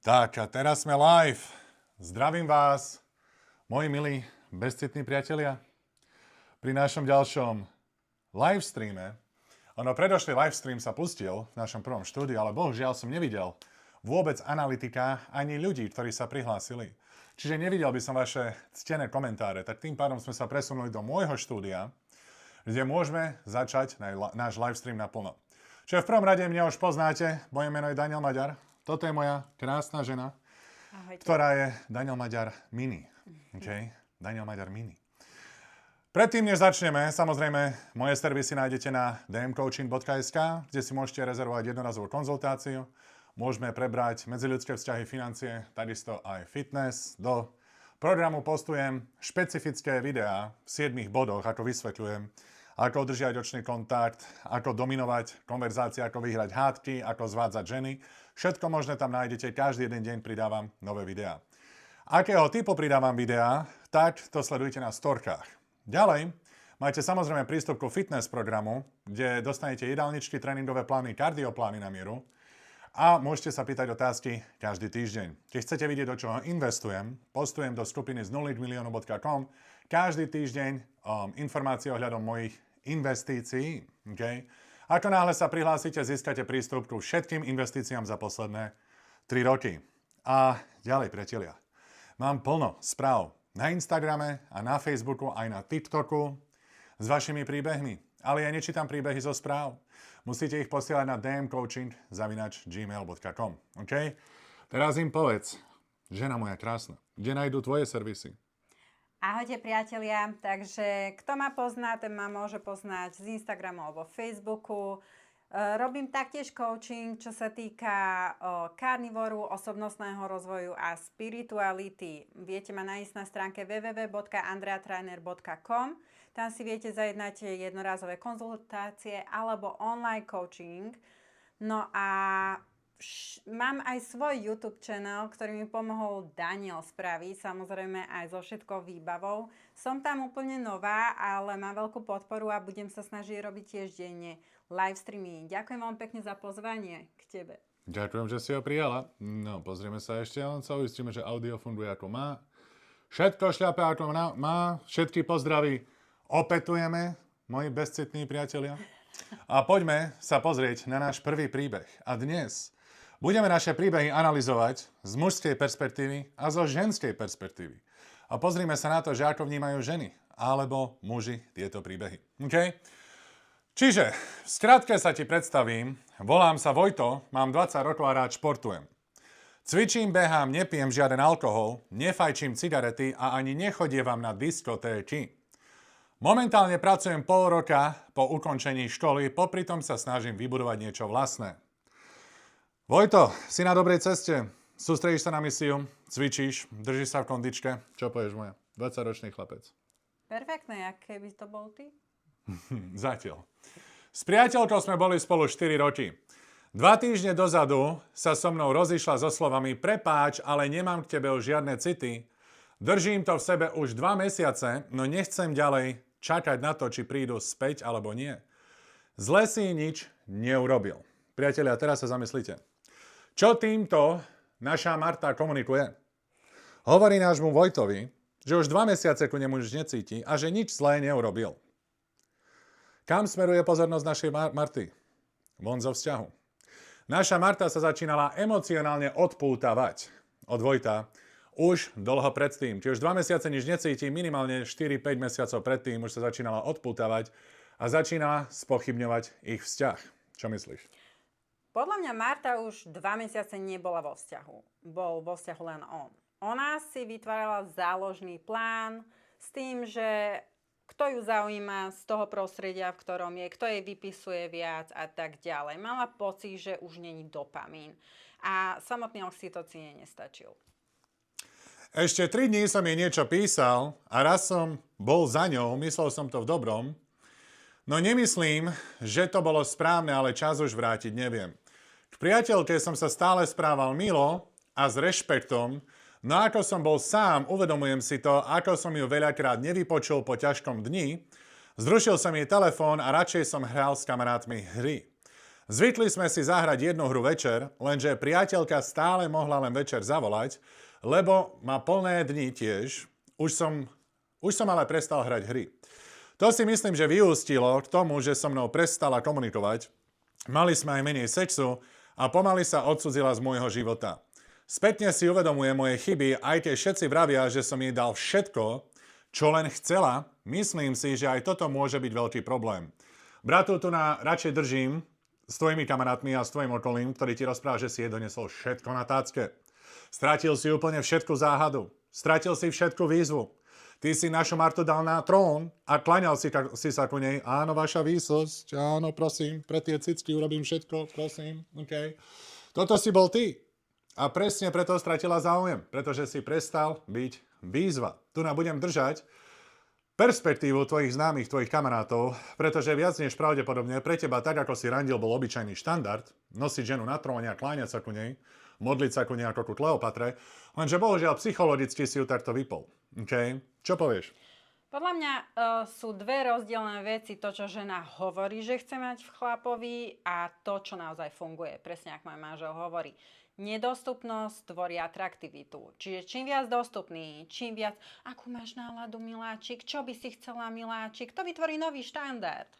Tak a teraz sme live. Zdravím vás, moji milí, bezcitní priatelia, pri našom ďalšom live streame. Predošlý live stream sa pustil v našom prvom štúdiu, ale bohužiaľ som nevidel vôbec analytika ani ľudí, ktorí sa prihlásili. Čiže nevidel by som vaše ctené komentáre, tak tým pádom sme sa presunuli do môjho štúdia, kde môžeme začať náš live stream naplno. Čiže v prvom rade mňa už poznáte, moje meno je Daniel Maďar. Toto je moja krásna žena, Ahojte. Ktorá je Daniel Maďar Mini. Okay? Daniel Maďar Mini. Predtým, než začneme, samozrejme, moje servisy nájdete na dmcoaching.sk, kde si môžete rezervovať jednorazovú konzultáciu. Môžeme prebrať medziľudské vzťahy, financie, takisto aj fitness. Do programu postujem špecifické videá v 7 bodoch, ako vysvetľujem, ako udržiavať očný kontakt, ako dominovať konverzácie, ako vyhrať hádky, ako zvádzať ženy. Všetko možné tam nájdete, každý jeden deň pridávam nové videá. Akého typu pridávam videá, tak to sledujte na storkách. Ďalej, máte samozrejme prístup ku fitness programu, kde dostanete jedálničky, tréningové plány, kardioplány na mieru a môžete sa pýtať otázky každý týždeň. Keď chcete vidieť, do čoho investujem, postujem do skupiny z 0miliónov.com každý týždeň informácie ohľadom mojich investícií. Okay? Ako náhle sa prihlásite, získate prístup ku všetkým investíciám za posledné 3 roky. A ďalej, priatelia, mám plno správ na Instagrame a na Facebooku, aj na TikToku s vašimi príbehmi. Ale ja nečítam príbehy zo správ. Musíte ich posielať na dmcoaching@gmail.com. Okay? Teraz im povedz, žena moja krásna, kde nájdú tvoje servisy? Ahojte priatelia, takže kto ma pozná, ten ma môže poznať z Instagramu alebo Facebooku. Robím taktiež coaching, čo sa týka karnivoru, osobnostného rozvoju a spirituality. Viete ma nájsť na stránke www.andreatrainer.com. Tam si viete zajednať jednorázové konzultácie alebo online coaching. No a mám aj svoj YouTube channel, ktorý mi pomohol Daniel spraviť, samozrejme aj so všetkou výbavou. Som tam úplne nová, ale mám veľkú podporu a budem sa snažiť robiť tiež denne live streamy. Ďakujem vám pekne za pozvanie k tebe. Ďakujem, že si ho prijala. No, pozrieme sa ešte, len sa uistíme, že audio funguje ako má. Všetko šľape ako má, všetky pozdravy opetujeme, moji bezcitní priatelia. A poďme sa pozrieť na náš prvý príbeh. A dnes budeme naše príbehy analyzovať z mužskej perspektívy a zo ženskej perspektívy. A pozrime sa na to, že ako vnímajú ženy alebo muži tieto príbehy. Okay? Čiže, v skratke sa ti predstavím, volám sa Vojto, mám 20 rokov a rád športujem. Cvičím, behám, nepijem žiaden alkohol, nefajčím cigarety a ani nechodievam na diskotéky. Momentálne pracujem pol roka po ukončení školy, popri tom sa snažím vybudovať niečo vlastné. Vojto, si na dobrej ceste, sústredíš sa na misiu, cvičíš, držíš sa v kondičke. Čo povieš moja? 20-ročný chlapec. Perfektné, aké by to bol ty? Zatiaľ. S priateľkou sme boli spolu 4 roky. 2 týždne dozadu sa so mnou rozišla so slovami: prepáč, ale nemám k tebe už žiadne city. Držím to v sebe už 2 mesiace, no nechcem ďalej čakať na to, či prídu späť alebo nie. Zle si nič neurobil. Priatelia, teraz sa zamyslite. Čo týmto naša Marta komunikuje? Hovorí nášmu Vojtovi, že už 2 mesiace ku nemu už necíti a že nič zlé neurobil. Kam smeruje pozornosť našej Marty? Von zo vzťahu. Naša Marta sa začínala emocionálne odpútavať od Vojta už dlho predtým. Či už 2 mesiace nič necíti, minimálne 4-5 mesiacov predtým už sa začínala odpútavať a začínala spochybňovať ich vzťah. Čo myslíš? Podľa mňa Marta už 2 mesiace nebola vo vzťahu. Bol vo vzťahu len on. Ona si vytvárala záložný plán s tým, že kto ju zaujíma z toho prostredia, v ktorom je, kto jej vypisuje viac a tak ďalej. Mala pocit, že už není dopamín. A samotný oxytocín nestačil. Ešte 3 dní som jej niečo písal a raz som bol za ňou, myslel som to v dobrom, no nemyslím, že to bolo správne, ale čas už vrátiť neviem. K priateľke som sa stále správal milo a s rešpektom, no ako som bol sám, uvedomujem si to, ako som ju veľakrát nevypočul po ťažkom dni, zrušil som jej telefón a radšej som hral s kamarátmi hry. Zvykli sme si zahrať jednu hru večer, lenže priateľka stále mohla len večer zavolať, lebo má plné dni tiež. Už som ale prestal hrať hry. To si myslím, že vyústilo k tomu, že so mnou prestala komunikovať. Mali sme aj menej sexu a pomaly sa odcudzila z môjho života. Spätne si uvedomuje moje chyby, aj keď všetci vravia, že som jej dal všetko, čo len chcela. Myslím si, že aj toto môže byť veľký problém. Bratu, tu radšej držím s tvojimi kamarátmi a s tvojim okolím, ktorý ti rozpráva, že si jej donesol všetko na tácke. Stratil si úplne všetku záhadu. Stratil si všetku výzvu. Ty si našu Martu dal na trón a klaňal si sa ku nej. Áno, vaša výsosť, áno, prosím, pre tie cicky urobím všetko, prosím, OK. Toto si bol ty. A presne preto stratila záujem, pretože si prestal byť výzva. Tu budem držať perspektívu tvojich známych, tvojich kamarátov, pretože viac než pravdepodobne pre teba, tak ako si randil, bol obyčajný štandard, nosiť ženu na tróne a kláňať sa ku nej, modliť sa ku nej ako ku Kleopatre, lenže bohužiaľ psychologicky si ju takto vypol. OK? Čo povieš? Podľa mňa sú dve rozdielne veci. To, čo žena hovorí, že chce mať v chlapovi a to, čo naozaj funguje. Presne ako môj manžel hovorí. Nedostupnosť tvorí atraktivitu. Čiže čím viac dostupný, čím viac, akú máš náladu, miláčik, čo by si chcela, miláčik, to vytvorí nový štandard.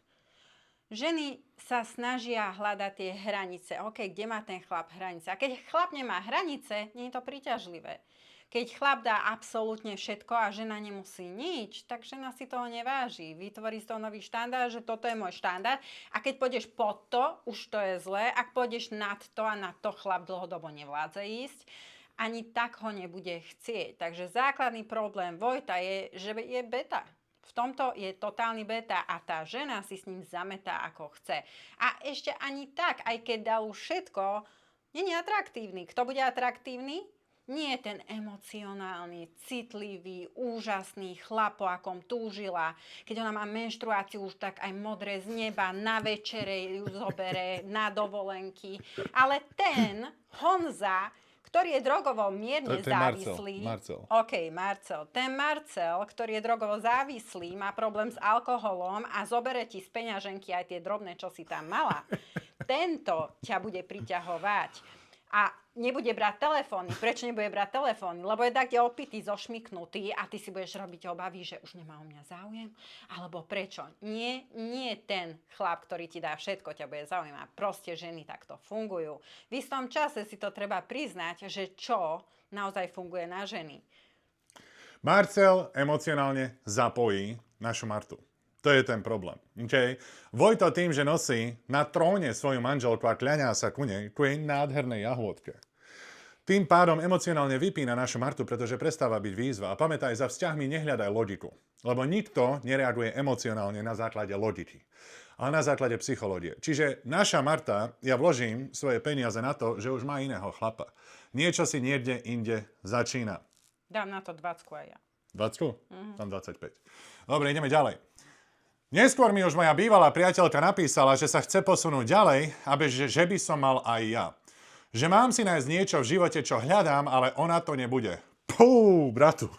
Ženy sa snažia hľadať tie hranice. OK, kde má ten chlap hranice? A keď chlap nemá hranice, nie je to príťažlivé. Keď chlap dá absolútne všetko a žena nemusí nič, tak žena si toho neváži. Vytvorí z toho nový štandard, že toto je môj štandard. A keď pôjdeš pod to, už to je zlé. Ak pôjdeš nad to a na to chlap dlhodobo nevládze ísť, ani tak ho nebude chcieť. Takže základný problém Vojta je, že je beta. V tomto je totálny beta a tá žena si s ním zametá ako chce. A ešte ani tak, aj keď dal už všetko, nie je atraktívny. Kto bude atraktívny? Nie je ten emocionálny, citlivý, úžasný chlap, po akom túžila. Keď ona má menštruáciu, už tak aj modré z neba, na večere ju zobere, na dovolenky. Ale ten Honza, ktorý je drogovo mierne závislý. Marcel. OK, Marcel. Ten Marcel, ktorý je drogovo závislý, má problém s alkoholom a zobere ti z peňaženky aj tie drobné, čo si tam mala. Tento ťa bude priťahovať. A nebude brať telefóny. Prečo nebude brať telefóny? Lebo je tak opitý, zošmyknutý a ty si budeš robiť obavy, že už nemá o mňa záujem? Alebo prečo? Nie ten chlap, ktorý ti dá všetko, ťa bude zaujímať. Proste ženy takto fungujú. V istom čase si to treba priznať, že čo naozaj funguje na ženy. Marcel emocionálne zapojí našu Martu. To je ten problém. Okay? Vojto tým, že nosí na tróne svoju manželku a kľaňá sa ku nej, ku jej nádhernej jahôdke. Tým pádom emocionálne vypína našu Martu, pretože prestáva byť výzva. A pamätaj, za vzťahmi nehľadaj logiku. Lebo nikto nereaguje emocionálne na základe logiky, ale na základe psychológie. Čiže naša Marta, ja vložím svoje peniaze na to, že už má iného chlapa. Niečo si niekde inde začína. Dám na to 20 aj ja. 20? Tam 25. Dobre, ideme ďalej. Neskôr mi už moja bývalá priateľka napísala, že sa chce posunúť ďalej, že by som mal aj ja. Že mám si nájsť niečo v živote, čo hľadám, ale ona to nebude. Pú, bratu.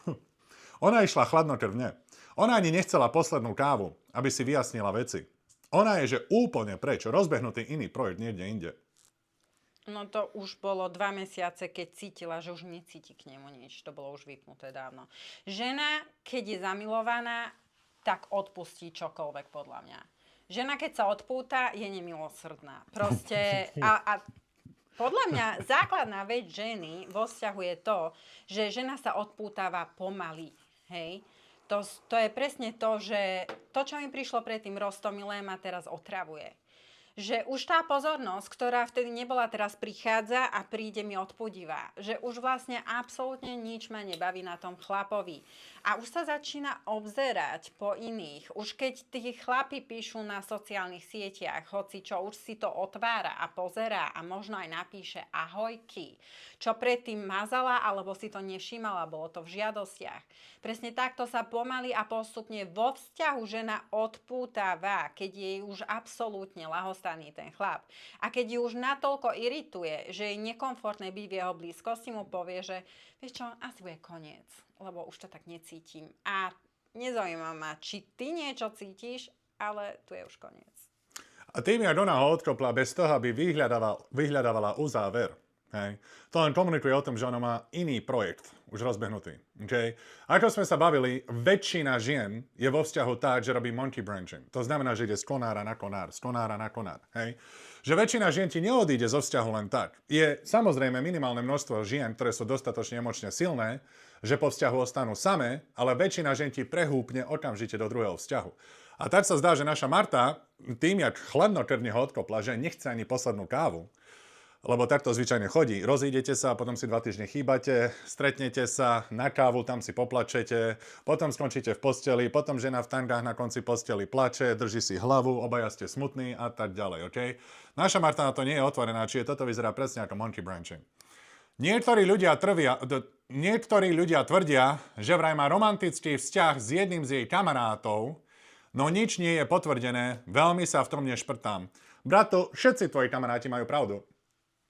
Ona išla chladnokrvne. Ona ani nechcela poslednú kávu, aby si vyjasnila veci. Ona je, že úplne preč, rozbehnutý iný projekt niekde inde. No to už bolo 2 mesiace, keď cítila, že už necíti k nemu nič. To bolo už vypnuté dávno. Žena, keď je zamilovaná, tak odpustí čokoľvek, podľa mňa. Žena, keď sa odpúta, je nemilosrdná. Proste, a podľa mňa základná vec ženy vo vzťahu je to, že žena sa odpútava pomaly. Hej? To je presne to, že to, čo mi prišlo predtým roztomilé, ma teraz otravuje. Že už tá pozornosť, ktorá vtedy nebola, teraz prichádza a príde mi odpudivá. Že už vlastne absolútne nič ma nebaví na tom chlapovi. A už sa začína obzerať po iných. Už keď tí chlapi píšu na sociálnych sieťach, hoci čo, už si to otvára a pozerá a možno aj napíše ahojky. Čo predtým mazala, alebo si to nevšímala, bolo to v žiadostiach. Presne takto sa pomaly a postupne vo vzťahu žena odpútava, keď jej už absolútne lahostaný ten chlap. A keď ju už natoľko irituje, že je nekomfortné byť v jeho blízkosti, mu povie, že vieš čo, asi bude koniec, lebo už to tak necítim. A nezaujíma ma, či ty niečo cítiš, ale tu je už koniec. A tým, jak ona ho odkopla bez toho, aby vyhľadávala uzáver. Hej. To len komunikuje o tom, že ona má iný projekt, už rozbehnutý. Okay? Ako sme sa bavili, väčšina žien je vo vzťahu tak, že robí monkey branching. To znamená, že ide z konára na konár, z konára na konár. Hej? Že väčšina žien ti neodíde zo vzťahu len tak. Je samozrejme minimálne množstvo žien, ktoré sú dostatočne emočne silné, že po vzťahu ostanú samé, ale väčšina žien ti prehúpne okamžite do druhého vzťahu. A tak sa zdá, že naša Marta, tým, jak chladnokrvne ho odkopla, že nechce ani poslednú kávu, lebo takto zvyčajne chodí. Rozídete sa, potom si 2 týždne chýbate, stretnete sa na kávu, tam si poplačete, potom skončíte v posteli, potom žena v tangách na konci posteli plače, drží si hlavu, obaja ste smutní a tak ďalej, OK? Naša Marta na to nie je otvorená, čiže toto vyzerá presne ako monkey branching. Niektorí ľudia tvrdia, že vraj má romantický vzťah s jedným z jej kamarátov, no nič nie je potvrdené, veľmi sa v tom nešprtám. Bratu, všetci tvoji kamaráti majú pravdu.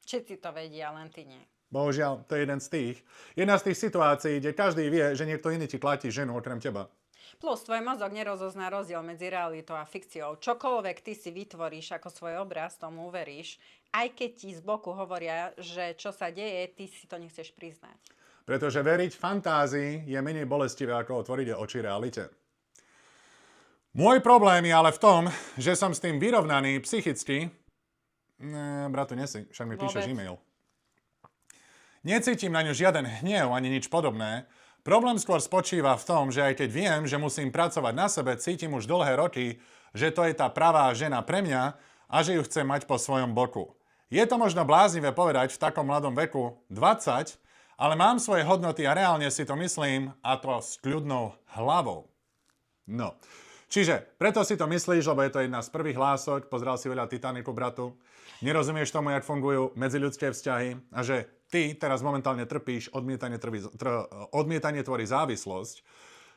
Všetci to vedia, len ty nie. Bohužiaľ, to je jedna z tých situácií, kde každý vie, že niekto iný ti klatí ženu okrem teba. Plus, tvoj mozog nerozozná rozdiel medzi realitou a fikciou. Čokoľvek ty si vytvoríš ako svoj obraz, tomu uveríš, aj keď ti z boku hovoria, že čo sa deje, ty si to nechceš priznať. Pretože veriť fantázii je menej bolestivé, ako otvoriť oči realite. Môj problém je ale v tom, že som s tým vyrovnaný psychicky. Bratu, nesi, však mi píšeš e-mail. Necítim na ňu žiaden hnev ani nič podobné. Problém skôr spočíva v tom, že aj keď viem, že musím pracovať na sebe, cítim už dlhé roky, že to je tá pravá žena pre mňa a že ju chcem mať po svojom boku. Je to možno bláznivé povedať v takom mladom veku, 20, ale mám svoje hodnoty a reálne si to myslím, a to s kľudnou hlavou. No, čiže preto si to myslíš, lebo je to jedna z prvých hlások, pozrel si veľa Titanicu, bratu, nerozumieš tomu, jak fungujú medziľudské vzťahy a že ty teraz momentálne trpíš, odmietanie tvorí závislosť,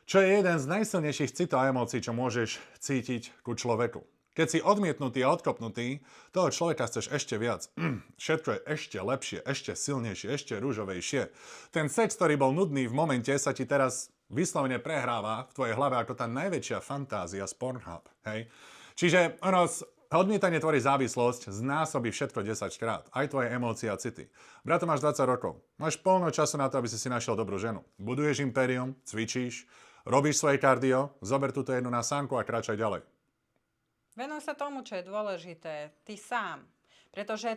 čo je jeden z najsilnejších citov a emócií, čo môžeš cítiť ku človeku. Keď si odmietnutý a odkopnutý, toho človeka chceš ešte viac. Všetko je ešte lepšie, ešte silnejšie, ešte ružovejšie. Ten sex, ktorý bol nudný v momente, sa ti teraz vyslovene prehráva v tvojej hlave ako tá najväčšia fantázia z Pornhub. Hej? Čiže odmietanie tvorí závislosť, znásobí všetko 10 krát. Aj tvoje emócie a city. Brato, máš 20 rokov. Máš plno času na to, aby si našiel dobrú ženu. Buduješ impérium, cvičíš, robíš svoje kardio, zober túto jednu na sánku a kráčaj ďalej. Venuj sa tomu, čo je dôležité. Ty sám. Pretože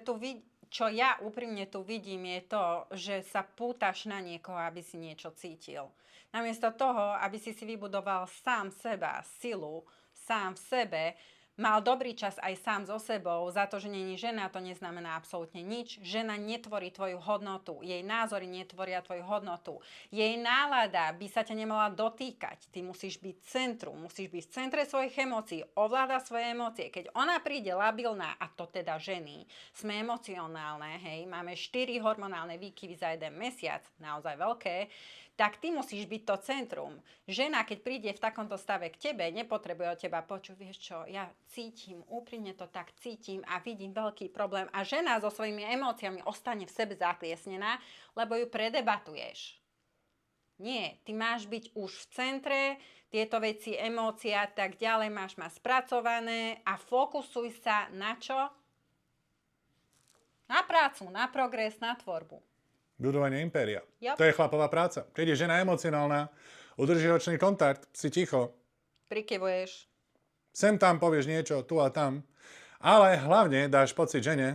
čo ja úprimne tu vidím, je to, že sa pútaš na niekoho, aby si niečo cítil. Namiesto toho, aby si vybudoval sám seba, silu, sám v sebe, mal dobrý čas aj sám so sebou, za to, že není žena, to neznamená absolútne nič. Žena netvorí tvoju hodnotu, jej názory netvoria tvoju hodnotu. Jej nálada by sa ťa nemala dotýkať. Ty musíš byť centrum, musíš byť v centre svojich emócií, ovláda svoje emócie. Keď ona príde labilná, a to teda ženy, sme emocionálne, hej, máme 4 hormonálne výkyvy za 1 mesiac, naozaj veľké, tak ty musíš byť to centrum. Žena, keď príde v takomto stave k tebe, nepotrebuje od teba počuť, vieš čo, ja cítim, úprimne to tak cítim a vidím veľký problém. A žena so svojimi emóciami ostane v sebe zakliesnená, lebo ju predebatuješ. Nie, ty máš byť už v centre, tieto veci, emócie a tak ďalej máš spracované a fokusuj sa na čo? Na prácu, na progres, na tvorbu. Budovanie impéria. Yep. To je chlapová práca. Keď je žena emocionálna, udržíš očný kontakt, si ticho. Prikyvuješ. Sem tam povieš niečo, tu a tam. Ale hlavne dáš pocit žene,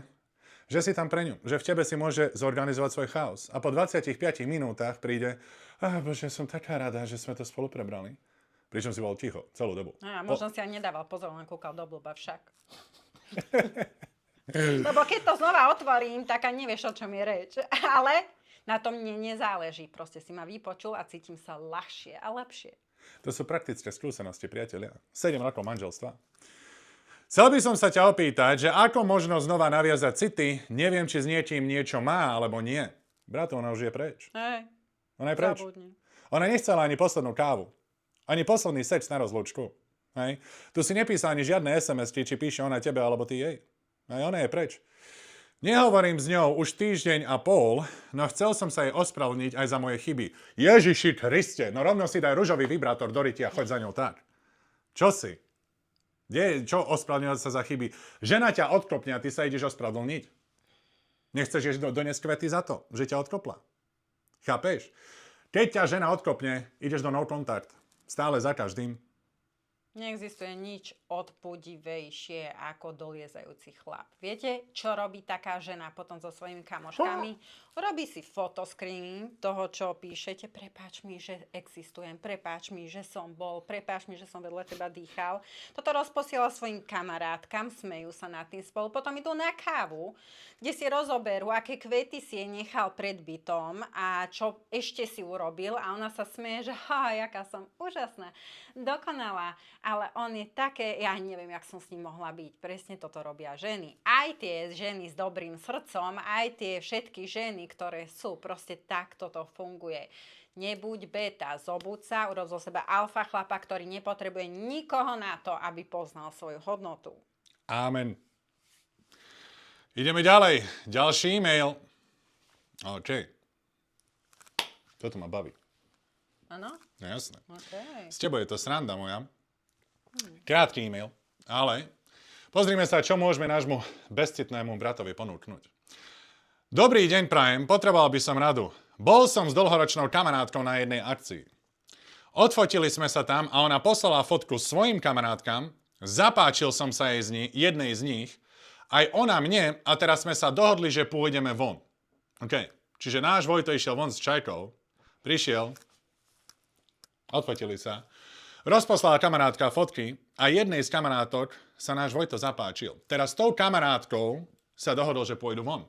že si tam pre ňu. Že v tebe si môže zorganizovať svoj chaos. A po 25 minútach príde, bože, som taká rada, že sme to spolu prebrali. Pričom si bol ticho celú dobu. A možno si aj nedával pozor, len kúkal do blba však. Lebo keď to znova otvorím, tak ani nevieš, o čom je reč. Ale na tom mne nezáleží. Proste si ma vypočul a cítim sa ľahšie a lepšie. To sú praktické skúsenosti, priatelia. 7 rokov manželstva. Chcel by som sa ťa opýtať, že ako možno znova naviazať city, neviem, či s niekým niečo má, alebo nie. Brato, ona už je preč. Hej, Ona je preč. zabudni. Ona nechcela ani poslednú kávu. Ani posledný sex na rozlúčku. Hej. Tu si nepísal ani žiadne SMS-ky, či píše ona tebe, alebo ty jej. Hej, ona je preč. Nehovorím s ňou už týždeň a pol, no chcel som sa jej ospravedlniť aj za moje chyby. Ježiši Kriste, no rovno si daj ružový vibrátor do ryti a choď za ňou tak. Čo si? Čo ospravedlňovať sa za chyby? Žena ťa odkopne a ty sa ideš ospravedlniť. Nechceš doniesť kvety za to, že ťa odkopla. Chápeš? Keď ťa žena odkopne, ideš do no contact. Stále za každým. Neexistuje nič odpudivejšie ako doliezajúci chlap. Viete, čo robí taká žena potom so svojimi kamoškami? Robí si fotoscreening toho, čo píšete. Prepáč mi, že existujem. Prepáč mi, že som bol. Prepáč mi, že som vedľa teba dýchal. Toto rozposiela svojim kamarátkam, smejú sa nad tým spolu. Potom idú na kávu, kde si rozoberú, aké kvety si jej nechal pred bytom a čo ešte si urobil. A ona sa smeje, že jaká som úžasná, dokonalá. Ale on je také, ja neviem, jak som s ním mohla byť. Presne toto robia ženy. Aj tie ženy s dobrým srdcom, aj tie všetky ženy, ktoré sú, proste takto to funguje. Nebuď beta, zobuď sa, urob zo seba alfa chlapa, ktorý nepotrebuje nikoho na to, aby poznal svoju hodnotu. Amen. Ideme ďalej. Ďalší e-mail. OK. Toto ma baví. Áno? No jasné. Okay. S tebou je to sranda moja. Krátky e-mail, ale pozrime sa, čo môžeme nášmu bezcitnému bratovi ponúknuť. Dobrý deň, prajem, potreboval by som radu. Bol som s dlhoročnou kamarátkou na jednej akcii. Odfotili sme sa tam a ona poslala fotku svojim kamarátkam, zapáčil som sa jednej z nich, aj ona mne a teraz sme sa dohodli, že pôjdeme von. OK, čiže náš Vojto išiel von s čajkou, prišiel, odfotili sa, rozposlala kamarátka fotky a jednej z kamarátok sa náš Vojto zapáčil. Teraz s tou kamarátkou sa dohodol, že pôjdu von.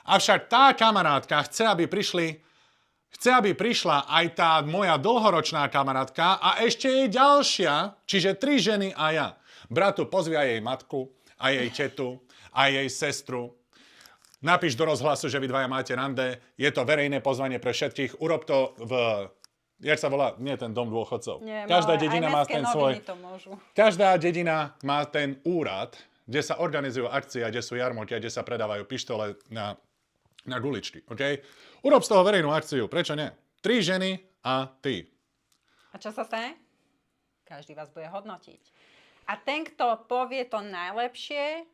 Avšak tá kamarátka chce, aby prišla aj tá moja dlhoročná kamarátka a ešte jej ďalšia, čiže 3 ženy a ja. Bratu, pozvi aj jej matku, aj jej tetu, aj jej sestru. Napíš do rozhlasu, že vy dvaja máte rande. Je to verejné pozvanie pre všetkých. Urob to jak sa volá? Nie ten dom dôchodcov. Nie, Každá dedina má ten svoj. Každá dedina má ten úrad, kde sa organizujú akcie, kde sú jarmoky, kde sa predávajú pištole na guličky. Okay? Urob z toho verejnú akciu. Prečo nie? 3 ženy a ty. A čo sa stane? Každý vás bude hodnotiť. A ten, kto povie to najlepšie,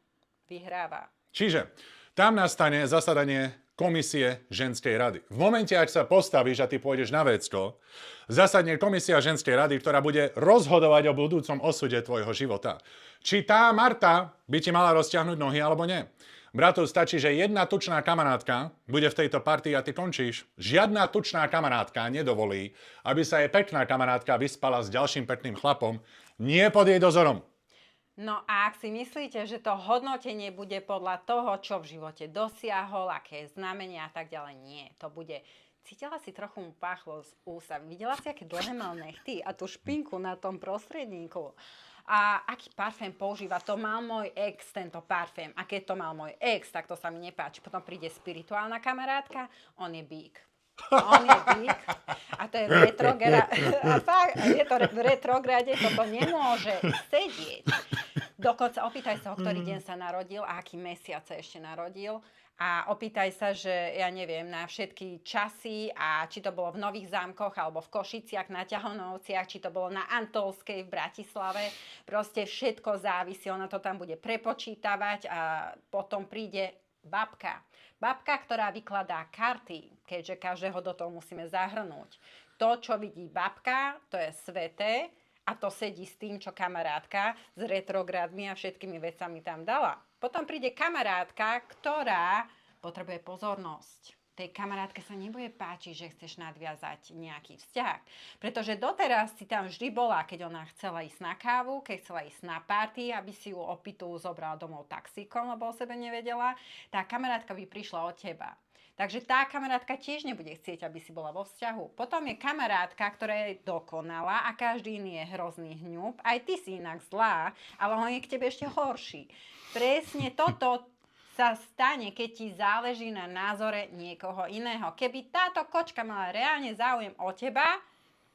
vyhráva. Čiže tam nastane zasadanie komisie ženskej rady. V momente, ak sa postavíš a ty pôjdeš na vecko, zasadne komisia ženskej rady, ktorá bude rozhodovať o budúcom osude tvojho života. Či tá Marta by ti mala rozťahnuť nohy, alebo nie. Bratu, stačí, že jedna tučná kamarátka bude v tejto partii a ty končíš. Žiadna tučná kamarátka nedovolí, aby sa jej pekná kamarátka vyspala s ďalším pekným chlapom, nie pod jej dozorom. No a ak si myslíte, že to hodnotenie bude podľa toho, čo v živote dosiahol, aké znamenia a tak ďalej, nie. To bude... Cítila si trochu mu páchlo z úsa. Videla si, aké dlhé mal nechty a tú špinku na tom prostredníku. A aký parfém používa? To mal môj ex, tento parfém. A keď to mal môj ex, tak to sa mi nepáči. Potom príde spirituálna kamarátka, on je bík. On je bík a to je v retrograde, toto nemôže sedieť. Dokonca opýtaj sa, o ktorý deň sa narodil a aký mesiac sa ešte narodil. A opýtaj sa, že ja neviem, na všetky časy a či to bolo v Nových Zámkoch alebo v Košiciach, na Ťahonovciach, či to bolo na Antolskej v Bratislave. Proste všetko závisí, ona to tam bude prepočítavať a potom príde babka. Babka, ktorá vykladá karty, keďže každého do toho musíme zahrnúť. To, čo vidí babka, to je sveté a to sedí s tým, čo kamarátka s retrográdmi a všetkými vecami tam dala. Potom príde kamarátka, ktorá potrebuje pozornosť. Tej kamarátke sa nebude páčiť, že chceš nadviazať nejaký vzťah. Pretože doteraz si tam vždy bola, keď ona chcela ísť na kávu, keď chcela ísť na party, aby si ju opitú zobrala domov taxíkom, lebo o sebe nevedela. Tá kamarátka by prišla od teba. Takže tá kamarátka tiež nebude chcieť, aby si bola vo vzťahu. Potom je kamarátka, ktorá je dokonalá a každý iný je hrozný hňub. Aj ty si inak zlá, ale on je k tebe ešte horší. Presne toto sa stane, keď ti záleží na názore niekoho iného. Keby táto kočka mala reálne záujem o teba,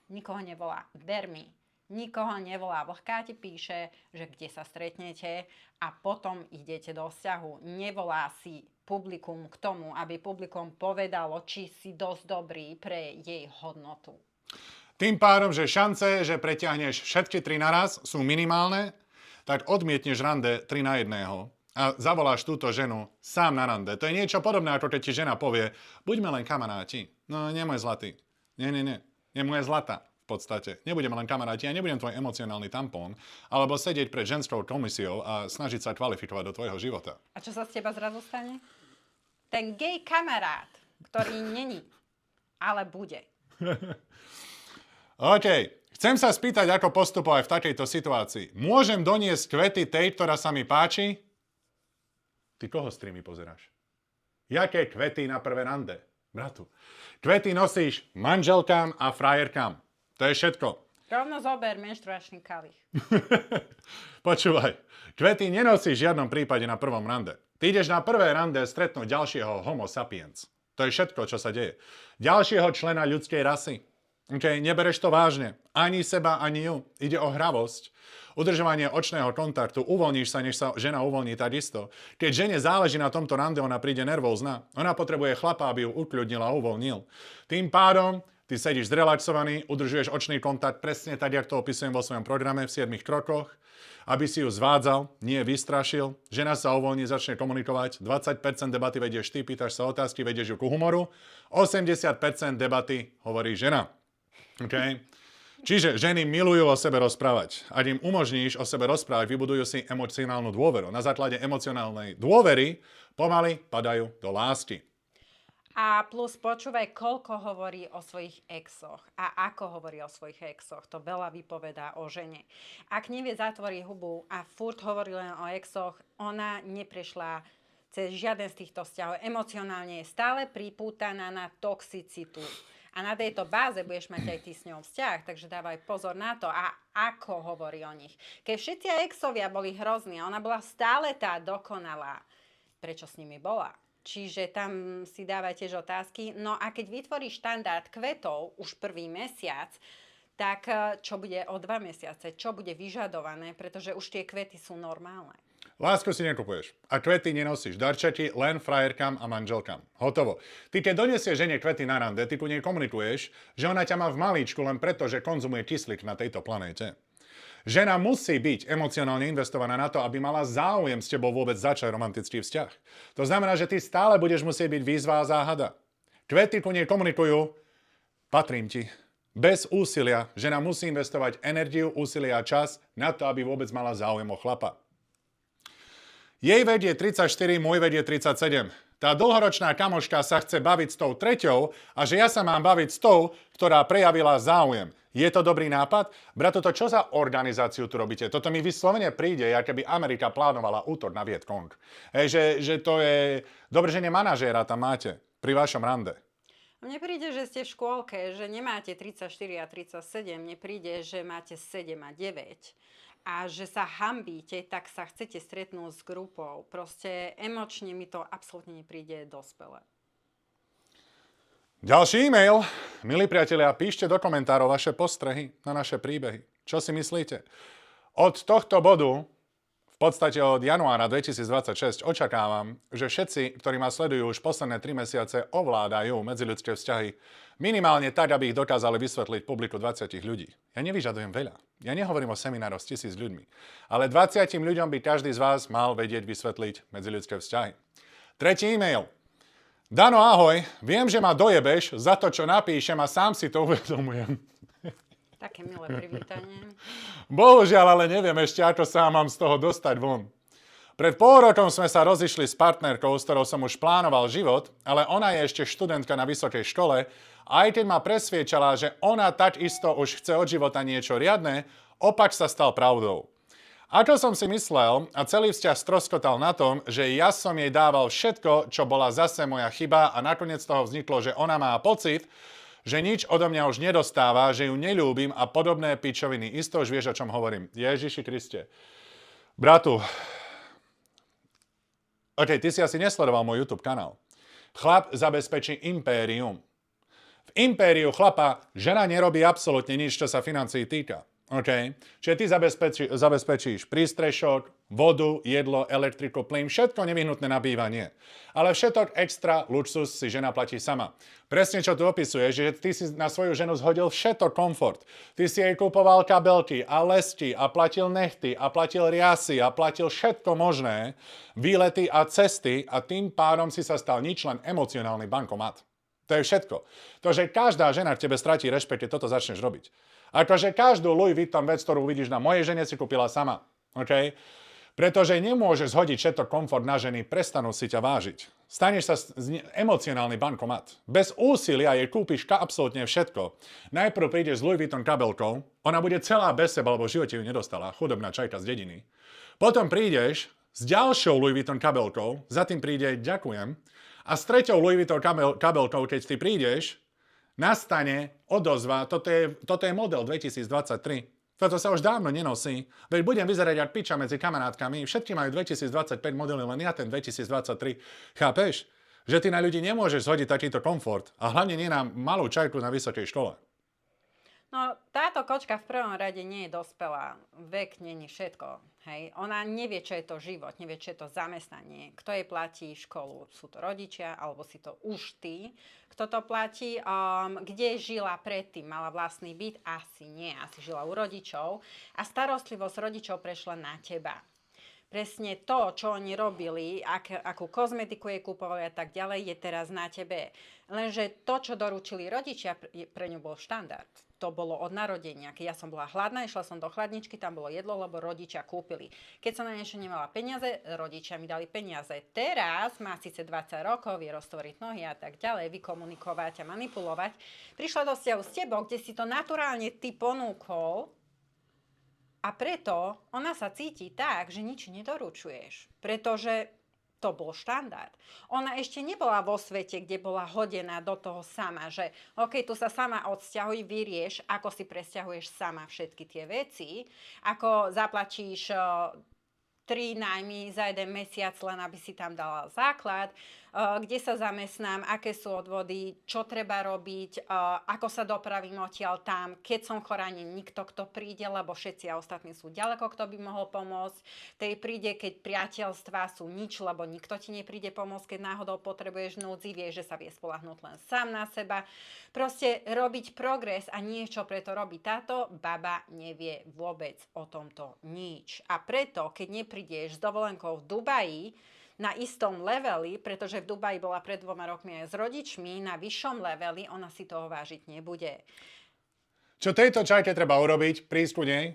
nikoho nevolá. Ver mi, nikoho nevolá. Vlhká ti píše, že kde sa stretnete a potom idete do vzťahu. Nevolá si publikum k tomu, aby publikum povedalo, či si dosť dobrý pre jej hodnotu. Tým pádom, že šance, že preťahneš všetky 3 naraz, sú minimálne. tak odmietneš rande 3 na 1 a zavoláš túto ženu sám na rande. To je niečo podobné, ako keď ti žena povie, buďme len kamaráti. No, nie môj zlatý. Nie. Nie moje zlata. V podstate. Nebudeme len kamaráti, ja nebudem tvoj emocionálny tampón, alebo sedieť pred ženskou komisiou a snažiť sa kvalifikovať do tvojho života. A čo sa z teba zrazu stane? Ten gay kamarát, ktorý není, ale bude. OK. Chcem sa spýtať, ako postupovať v takejto situácii. Môžem doniesť kvety tej, ktorá sa mi páči? Ty koho streamy pozeráš? Jaké kvety na prvé rande? Bratu. Kvety nosíš manželkám a frajerkám. To je všetko. Rovno zober menštruačný kalich. Počúvaj, kvety nenosíš v žiadnom prípade na prvom rande. Ty ideš na prvé rande stretnúť ďalšieho homo sapiens. To je všetko, čo sa deje. Ďalšieho člena ľudskej rasy. Okay, nebereš to vážne. Ani seba, ani ju. Ide o hravosť. Udržovanie očného kontaktu. Uvoľníš sa, než sa žena uvoľní takisto. Keď žene záleží na tomto rande, ona príde nervózna. Ona potrebuje chlapa, aby ju ukľudnil a uvoľnil. Tým pádom ty sedíš zrelaxovaný, udržuješ očný kontakt presne tak, jak to opisujem vo svojom programe v 7 krokoch, aby si ju zvádzal, nie vystrašil. Žena sa uvoľní, začne komunikovať. 20% debaty vedieš ty, pýtaš sa otázky, vedieš ju ku humoru. 80% debaty hovorí žena. Okay? Čiže ženy milujú o sebe rozprávať. Ak im umožníš o sebe rozprávať, vybudujú si emocionálnu dôveru. Na základe emocionálnej dôvery pomaly padajú do lásky. A plus počúvaj, koľko hovorí o svojich exoch a ako hovorí o svojich exoch. To veľa vypovedá o žene. Ak nevie zatvoriť hubu a furt hovorí len o exoch, ona neprešla cez žiaden z týchto vzťahov. Emocionálne je stále pripútaná na toxicitu. A na tejto báze budeš mať aj ty s ňou vzťah, takže dávaj pozor na to a ako hovorí o nich. Keď všetci exovia boli hrozní a ona bola stále tá dokonalá, prečo s nimi bola? Čiže tam si dávaj tiež otázky. No a keď vytvoríš štandard kvetov už prvý mesiac, tak čo bude o 2 mesiace? Čo bude vyžadované? Pretože už tie kvety sú normálne. Lásku si nekupuješ. A kvety nenosíš. Darčeky len frajerkám a manželkám. Hotovo. Ty keď donesieš žene kvety na rande, ty ku nej komunikuješ, že ona ťa má v malíčku len preto, že konzumuje kyslík na tejto planéte. Žena musí byť emocionálne investovaná na to, aby mala záujem s tebou vôbec začať romantický vzťah. To znamená, že ty stále budeš musieť byť výzva a záhada. Kvety ku nej komunikujú, patrím ti. Bez úsilia žena musí investovať energiu, úsilie a čas na to, aby vôbec mala záujem o chlapa. Jej vek je 34, môj vek je 37. Tá dlhoročná kamoška sa chce baviť s tou treťou a že ja sa mám baviť s tou, ktorá prejavila záujem. Je to dobrý nápad? Brato, to čo za organizáciu tu robíte? Toto mi vyslovene príde, ako keby Amerika plánovala útok na Vietkong. Že to je... Dobre, že manažéra tam máte pri vašom rande. Mne príde, že ste v škôlke, že nemáte 34 a 37. Mne príde, že máte 7 a 9. A že sa hanbíte, tak sa chcete stretnúť s grupou. Proste emočne mi to absolútne nepríde dospelé. Ďalší e-mail. Milí priatelia, píšte do komentárov vaše postrehy na naše príbehy. Čo si myslíte? Od tohto bodu, v podstate od januára 2026, očakávam, že všetci, ktorí ma sledujú už posledné 3 mesiace, ovládajú medziľudské vzťahy minimálne tak, aby ich dokázali vysvetliť publiku 20 ľudí. Ja nevyžadujem veľa. Ja nehovorím o seminároch s 1000 ľuďmi. Ale 20 ľuďom by každý z vás mal vedieť vysvetliť medziľudské vzťahy. Tretí e-mail. Dano, ahoj. Viem, že ma dojebeš za to, čo napíšem a sám si to uvedomujem. Také milé privítanie. Bohužiaľ, ale neviem ešte, ako sa mám z toho dostať von. Pred pol rokom sme sa rozišli s partnerkou, s ktorou som už plánoval život, ale ona je ešte študentka na vysokej škole a aj keď ma presviečala, že ona takisto už chce od života niečo riadne, opak sa stal pravdou. Ako som si myslel, a celý vzťah stroskotal na tom, že ja som jej dával všetko, čo bola zase moja chyba a nakoniec z toho vzniklo, že ona má pocit, že nič odo mňa už nedostáva, že ju neľúbim a podobné pičoviny. Isto už vieš, o čom hovorím. Ježiši Kriste. Bratu, OK, ty si asi nesledoval môj YouTube kanál. Chlap zabezpečí impérium. V impériu chlapa žena nerobí absolútne nič, čo sa financií týka. OK? Čiže ty zabezpečíš prístrešok, vodu, jedlo, elektriku, plyn, všetko nevyhnutné na bývanie. Ale všetok extra luxus si žena platí sama. Presne čo tu opisuješ, že ty si na svoju ženu zhodil všetok komfort. Ty si jej kupoval kabelky a lesky a platil nechty a platil riasy a platil všetko možné, výlety a cesty a tým pádom si sa stal nič len emocionálny bankomat. To je všetko. To, že každá žena k tebe stratí rešpekt, keď toto začneš robiť. Akože každú Louis Vuitton vec, ktorú vidíš na mojej žene, si kúpila sama. OK? Pretože nemôžeš hodiť všetko komfort na ženy, prestanú si ťa vážiť. Staneš sa emocionálny bankomat. Bez úsilia jej kúpiš absolútne všetko. Najprv prídeš s Louis Vuitton kabelkou, ona bude celá bez seba, lebo v živote ju nedostala, chudobná čajka z dediny. Potom prídeš s ďalšou Louis Vuitton kabelkou, za tým príde ďakujem, a s treťou Louis Vuitton kabelkou, keď ty prídeš, nastane odozva, toto je model 2023. Toto sa už dávno nenosí, veď budem vyzerať ako piča medzi kamarátkami, všetky majú 2025 modely, len ja ten 2023. Chápeš? Že ty na ľudí nemôžeš zhodiť takýto komfort a hlavne nie na malú čajku na vysokej škole. No, táto kočka v prvom rade nie je dospelá. Vek není všetko. Hej. Ona nevie, čo je to život, nevie, čo je to zamestnanie. Kto jej platí školu? Sú to rodičia, alebo si to už ty? Kto to platí? Kde žila predtým? Mala vlastný byt? Asi nie. Asi žila u rodičov. A starostlivosť rodičov prešla na teba. Presne to, čo oni robili, akú kozmetiku jej kúpovali a tak ďalej, je teraz na tebe. Lenže to, čo doručili rodičia, pre ňu bol štandard. To bolo od narodenia. Keď ja som bola hladná, išla som do chladničky, tam bolo jedlo, lebo rodičia kúpili. Keď som na niečo nemala peniaze, rodičia mi dali peniaze. Teraz má síce 20 rokov, vie roztvoriť nohy a tak ďalej, vykomunikovať a manipulovať. Prišla do vzťahu s tebou, kde si to naturálne ty ponúkol, a preto ona sa cíti tak, že nič nedoručuješ. Pretože to bol štandard. Ona ešte nebola vo svete, kde bola hodená do toho sama, že OK, tu sa sama odsťahuj, vyrieš, ako si presťahuješ sama všetky tie veci, ako zaplatíš 3 nájmy za 1 mesiac, len aby si tam dala základ, kde sa zamestnám, aké sú odvody, čo treba robiť, ako sa dopravím odtiaľ tam, keď som chorá, nikto, kto príde, lebo všetci ostatní sú ďaleko, kto by mohol pomôcť. Tej príde, keď priateľstvá sú nič, lebo nikto ti nepríde pomôcť, keď náhodou potrebuješ núdzi, vieš, že sa vie spoľahnúť len sám na seba. Proste robiť progres a niečo preto robí. Táto baba nevie vôbec o tomto nič. A preto, keď neprídeš s dovolenkou v Dubaji, na istom leveli, pretože v Dubaji bola pred 2 rokmi aj s rodičmi, na vyššom leveli, ona si toho vážiť nebude. Čo tejto čajke treba urobiť? Prísť ku nej,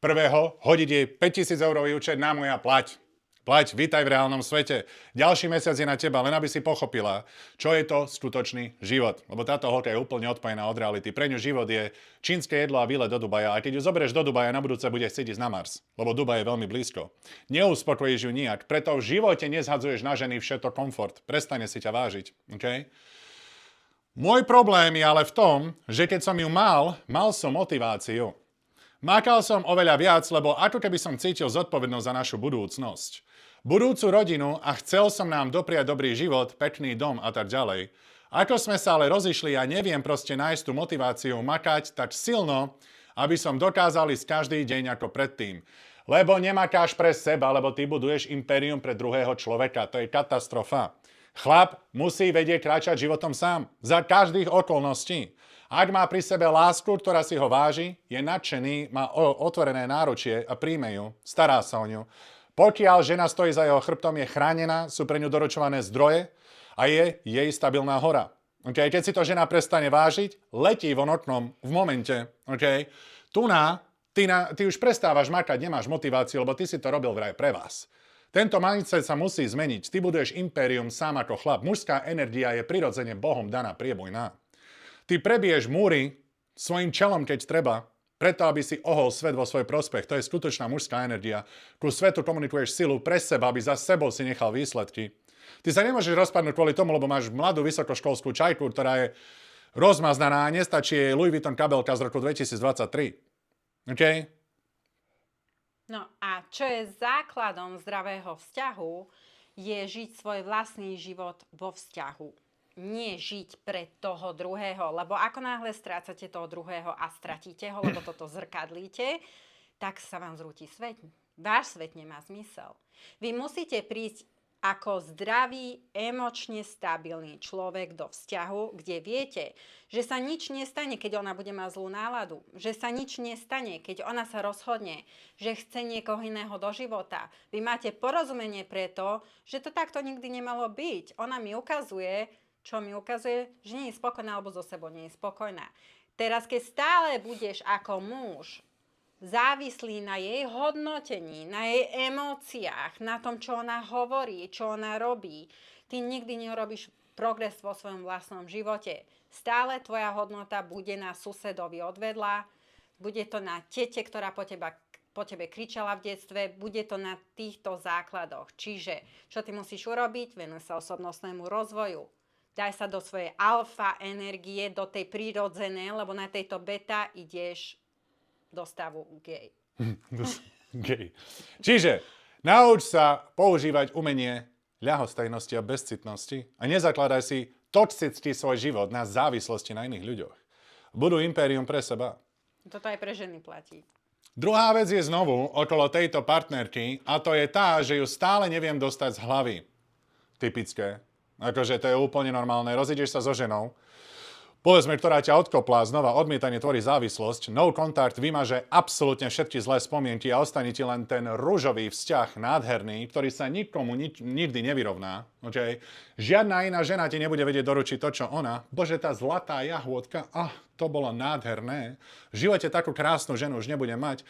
prvého, hodiť jej 5000 eurový účet na moja plať. Plať, vítaj v reálnom svete. Ďalší mesiac je na teba, len aby si pochopila, čo je to skutočný život. Lebo táto holka je úplne odpojená od reality. Pre ňu život je čínske jedlo a výlet do Dubaja. A keď ju zoberieš do Dubaja, na budúce bude chcieť ísť na Mars. Lebo Dubaj je veľmi blízko. Neuspokojíš ju nijak. Preto v živote nezhadzuješ na ženy všetko komfort. Prestane si ťa vážiť. Okay? Môj problém je ale v tom, že keď som ju mal som motiváciu. Mákal som oveľa viac, lebo ako keby som cítil zodpovednosť za našu budúcnosť. Budúcu rodinu a chcel som nám dopriať dobrý život, pekný dom a tak ďalej. Ako sme sa ale rozišli a neviem proste nájsť tú motiváciu makať tak silno, aby som dokázal ísť každý deň ako predtým. Lebo nemakáš pre seba, lebo ty buduješ impérium pre druhého človeka. To je katastrofa. Chlap musí vedieť kráčať životom sám. Za každých okolností. Ak má pri sebe lásku, ktorá si ho váži, je nadšený, má otvorené náručie a príjme ju, stará sa o ňu. Pokiaľ žena stojí za jeho chrbtom, je chránená, sú pre ňu doručované zdroje a je jej stabilná hora. Okay? Keď si to žena prestane vážiť, letí von oknom v momente. Okay? Ty už prestávaš makať, nemáš motiváciu, lebo ty si to robil vraj pre vás. Tento mindset sa musí zmeniť. Ty buduješ impérium sám ako chlap. Mužská energia je prirodzene Bohom daná priebojná. Ty prebiješ múry svojim čelom, keď treba, preto, aby si ohol svet vo svoj prospech. To je skutočná mužská energia. Ku svetu komunikuješ silu pre seba, aby za sebou si nechal výsledky. Ty sa nemôžeš rozpadnúť kvôli tomu, lebo máš mladú vysokoškolskú čajku, ktorá je rozmaznaná a nestačí jej Louis Vuitton kabelka z roku 2023. OK? No a čo je základom zdravého vzťahu, je žiť svoj vlastný život vo vzťahu. Nie žiť pre toho druhého, lebo ako náhle strácate toho druhého a stratíte ho, lebo toto zrkadlíte, tak sa vám zrúti svet. Váš svet nemá zmysel. Vy musíte prísť ako zdravý, emočne stabilný človek do vzťahu, kde viete, že sa nič nestane, keď ona bude mať zlú náladu. Že sa nič nestane, keď ona sa rozhodne, že chce niekoho iného do života. Vy máte porozumenie preto, že to takto nikdy nemalo byť. Ona mi ukazuje, čo mi ukazuje, že nie je spokojná alebo so sebou nie je spokojná. Teraz, keď stále budeš ako muž závislý na jej hodnotení, na jej emóciách, na tom, čo ona hovorí, čo ona robí, ty nikdy neurobíš progres vo svojom vlastnom živote. Stále tvoja hodnota bude na susedovi odvedla, bude to na tete, ktorá po tebe kričala v detstve, bude to na týchto základoch. Čiže, čo ty musíš urobiť? Venuj sa osobnostnému rozvoju. Daj sa do svojej alfa energie, do tej prírodzenej, lebo na tejto beta ideš do stavu gay. Gay. Čiže nauč sa používať umenie ľahostajnosti a bezcitnosti a nezakladaj si toxický svoj život na závislosti na iných ľuďoch. Budú impérium pre seba. Toto aj pre ženy platí. Druhá vec je znovu okolo tejto partnerky a to je tá, že ju stále neviem dostať z hlavy. Typické. Akože to je úplne normálne. Rozídeš sa so ženou, povedzme, ktorá ťa odkopla, znova odmietanie tvorí závislosť, no contact vymaže absolútne všetky zlé spomienky a ostane ti len ten ružový vzťah nádherný, ktorý sa nikomu nikdy nevyrovná. Okay? Žiadna iná žena ti nebude vedieť doručiť to, čo ona. Bože, tá zlatá jahôdka, to bolo nádherné. V živote takú krásnu ženu už nebudem mať.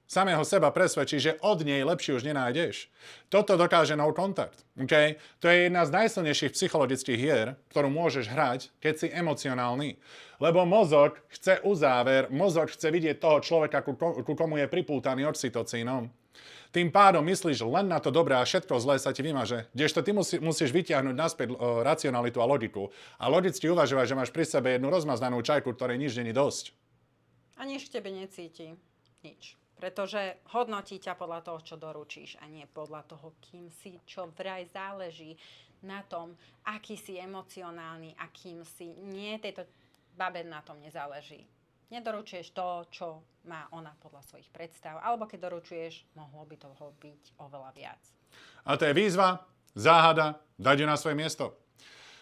Samého seba presvedčí, že od nej lepšie už nenájdeš. Toto dokáže no contact. Okay? To je jedna z najsilnejších psychologických hier, ktorú môžeš hrať, keď si emocionálny. Lebo mozog chce uzáver, mozog chce vidieť toho človeka, ku komu je pripútaný oxytocínom. Tým pádom myslíš len na to dobré a všetko zlé sa ti vymaže. Kdežto ty musíš vyťahnuť naspäť racionalitu a logiku. A logicky uvažovať, že máš pri sebe jednu rozmaznanú čajku, ktorej nič není dosť. A nič k tebe necíti. Nič. Pretože hodnotí ťa podľa toho, čo doručíš a nie podľa toho, kým si, čo vraj záleží na tom, aký si emocionálny a kým si. Nie, tejto babe na tom nezáleží. Nedoručuješ to, čo má ona podľa svojich predstav, alebo keď doručuješ, mohlo by toho byť oveľa viac. A to je výzva, záhada, dať ju na svoje miesto.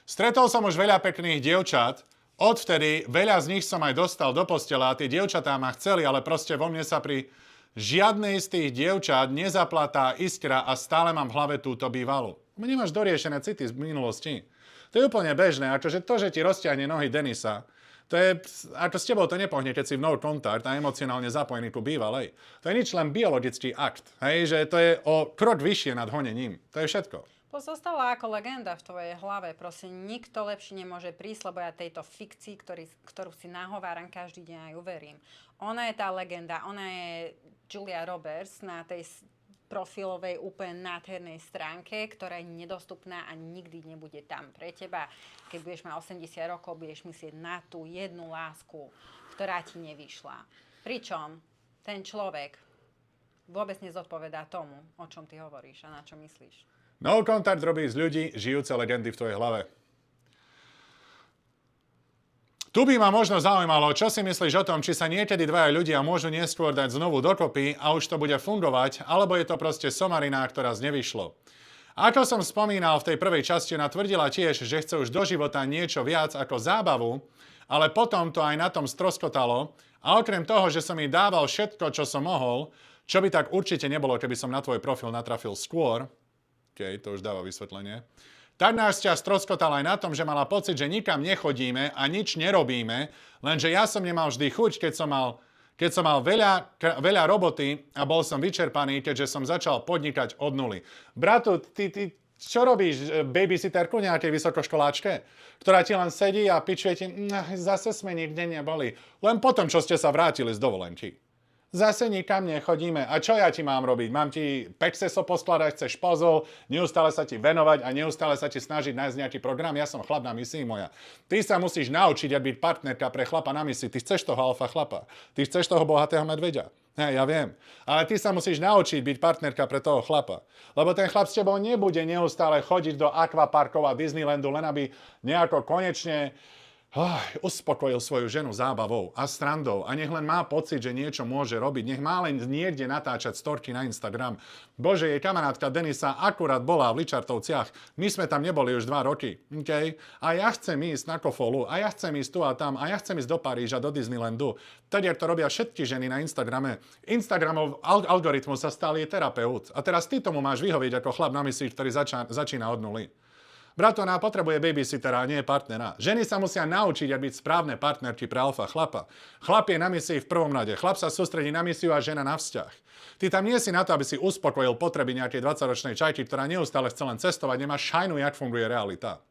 Stretol som už veľa pekných dievčat, odvtedy veľa z nich som aj dostal do postela a tie dievčatá ma chceli, ale proste vo mne sa pri žiadnej z tých dievčat nezaplatá iskra a stále mám v hlave túto bývalú. Nemáš doriešené city z minulosti. To je úplne bežné, akože to, že ti rozťahne nohy Denisa, to je, ako s tebou to nepohne, keď si v no contact a emocionálne zapojený ku bývalej. To je nič len biologický akt, hej, že to je o krok vyššie nad honením. To je všetko. To zostala ako legenda v tvojej hlave. Prosím, nikto lepšie nemôže prísť, lebo ja tejto fikcii, ktorú si nahováram každý deň aj uverím. Ona je tá legenda, ona je Julia Roberts na tej profilovej úplne nádhernej stránke, ktorá je nedostupná a nikdy nebude tam pre teba. Keď budeš mať 80 rokov, budeš myslieť na tú jednu lásku, ktorá ti nevyšla. Pričom ten človek vôbec nezodpovedá tomu, o čom ty hovoríš a na čo myslíš. No contact robí z ľudí žijúce legendy v tvojej hlave. Tu by ma možno zaujímalo, čo si myslíš o tom, či sa niekedy dvaja ľudia môžu neskôr dať znovu dokopy a už to bude fungovať, alebo je to proste somarina, ktorá znevyšlo. Ako som spomínal v tej prvej časti, ona tvrdila tiež, že chce už do života niečo viac ako zábavu, ale potom to aj na tom stroskotalo a okrem toho, že som jej dával všetko, čo som mohol, čo by tak určite nebolo, keby som na tvoj profil natrafil skôr, to už dáva vysvetlenie, tak náš vzťah stroskotal aj na tom, že mala pocit, že nikam nechodíme a nič nerobíme, lenže ja som nemal vždy chuť, keď som mal veľa roboty a bol som vyčerpaný, keďže som začal podnikať od nuly. Bratu, ty čo robíš, babysitterku nejakej vysokoškoláčke, ktorá ti len sedí a pičuje ti, zase sme nikde neboli. Len potom, čo ste sa vrátili z dovolenky. Zase nikam nechodíme. A čo ja ti mám robiť? Mám ti pexeso poskladať, chceš puzzle, neustále sa ti venovať a neustále sa ti snažiť nájsť nejaký program? Ja som chlap na misii moja. Ty sa musíš naučiť, aby byť partnerka pre chlapa na misii. Ty chceš toho alfa chlapa. Ty chceš toho bohatého medveďa. Ja viem. Ale ty sa musíš naučiť byť partnerka pre toho chlapa. Lebo ten chlap s tebou nebude neustále chodiť do akvaparkov a Disneylandu, len aby nejako konečne uspokojil svoju ženu zábavou a srandou a nech len má pocit, že niečo môže robiť. Nech má len niekde natáčať storky na Instagram. Bože, jej kamarátka Denisa akurát bola v Ličartovciach. My sme tam neboli už 2 roky. Okay? A ja chcem ísť na Kofolu, a ja chcem ísť tu a tam, a ja chcem ísť do Paríža, do Disneylandu. Tedy, to robia všetky ženy na Instagrame. Instagramov algoritmus sa stal jej terapeut. A teraz ty tomu máš vyhovieť ako chlap na misii, ktorý začína od nuly. Bratovná potrebuje babysittera a nie partnera. Ženy sa musia naučiť a byť správne partnerky pre alfa chlapa. Chlap je na misii v prvom rade. Chlap sa sústredí na misiu a žena na vzťah. Ty tam nie si na to, aby si uspokojil potreby nejakej 20-ročnej čajky, ktorá neustále chce len cestovať, nemá šajnu, jak funguje realita.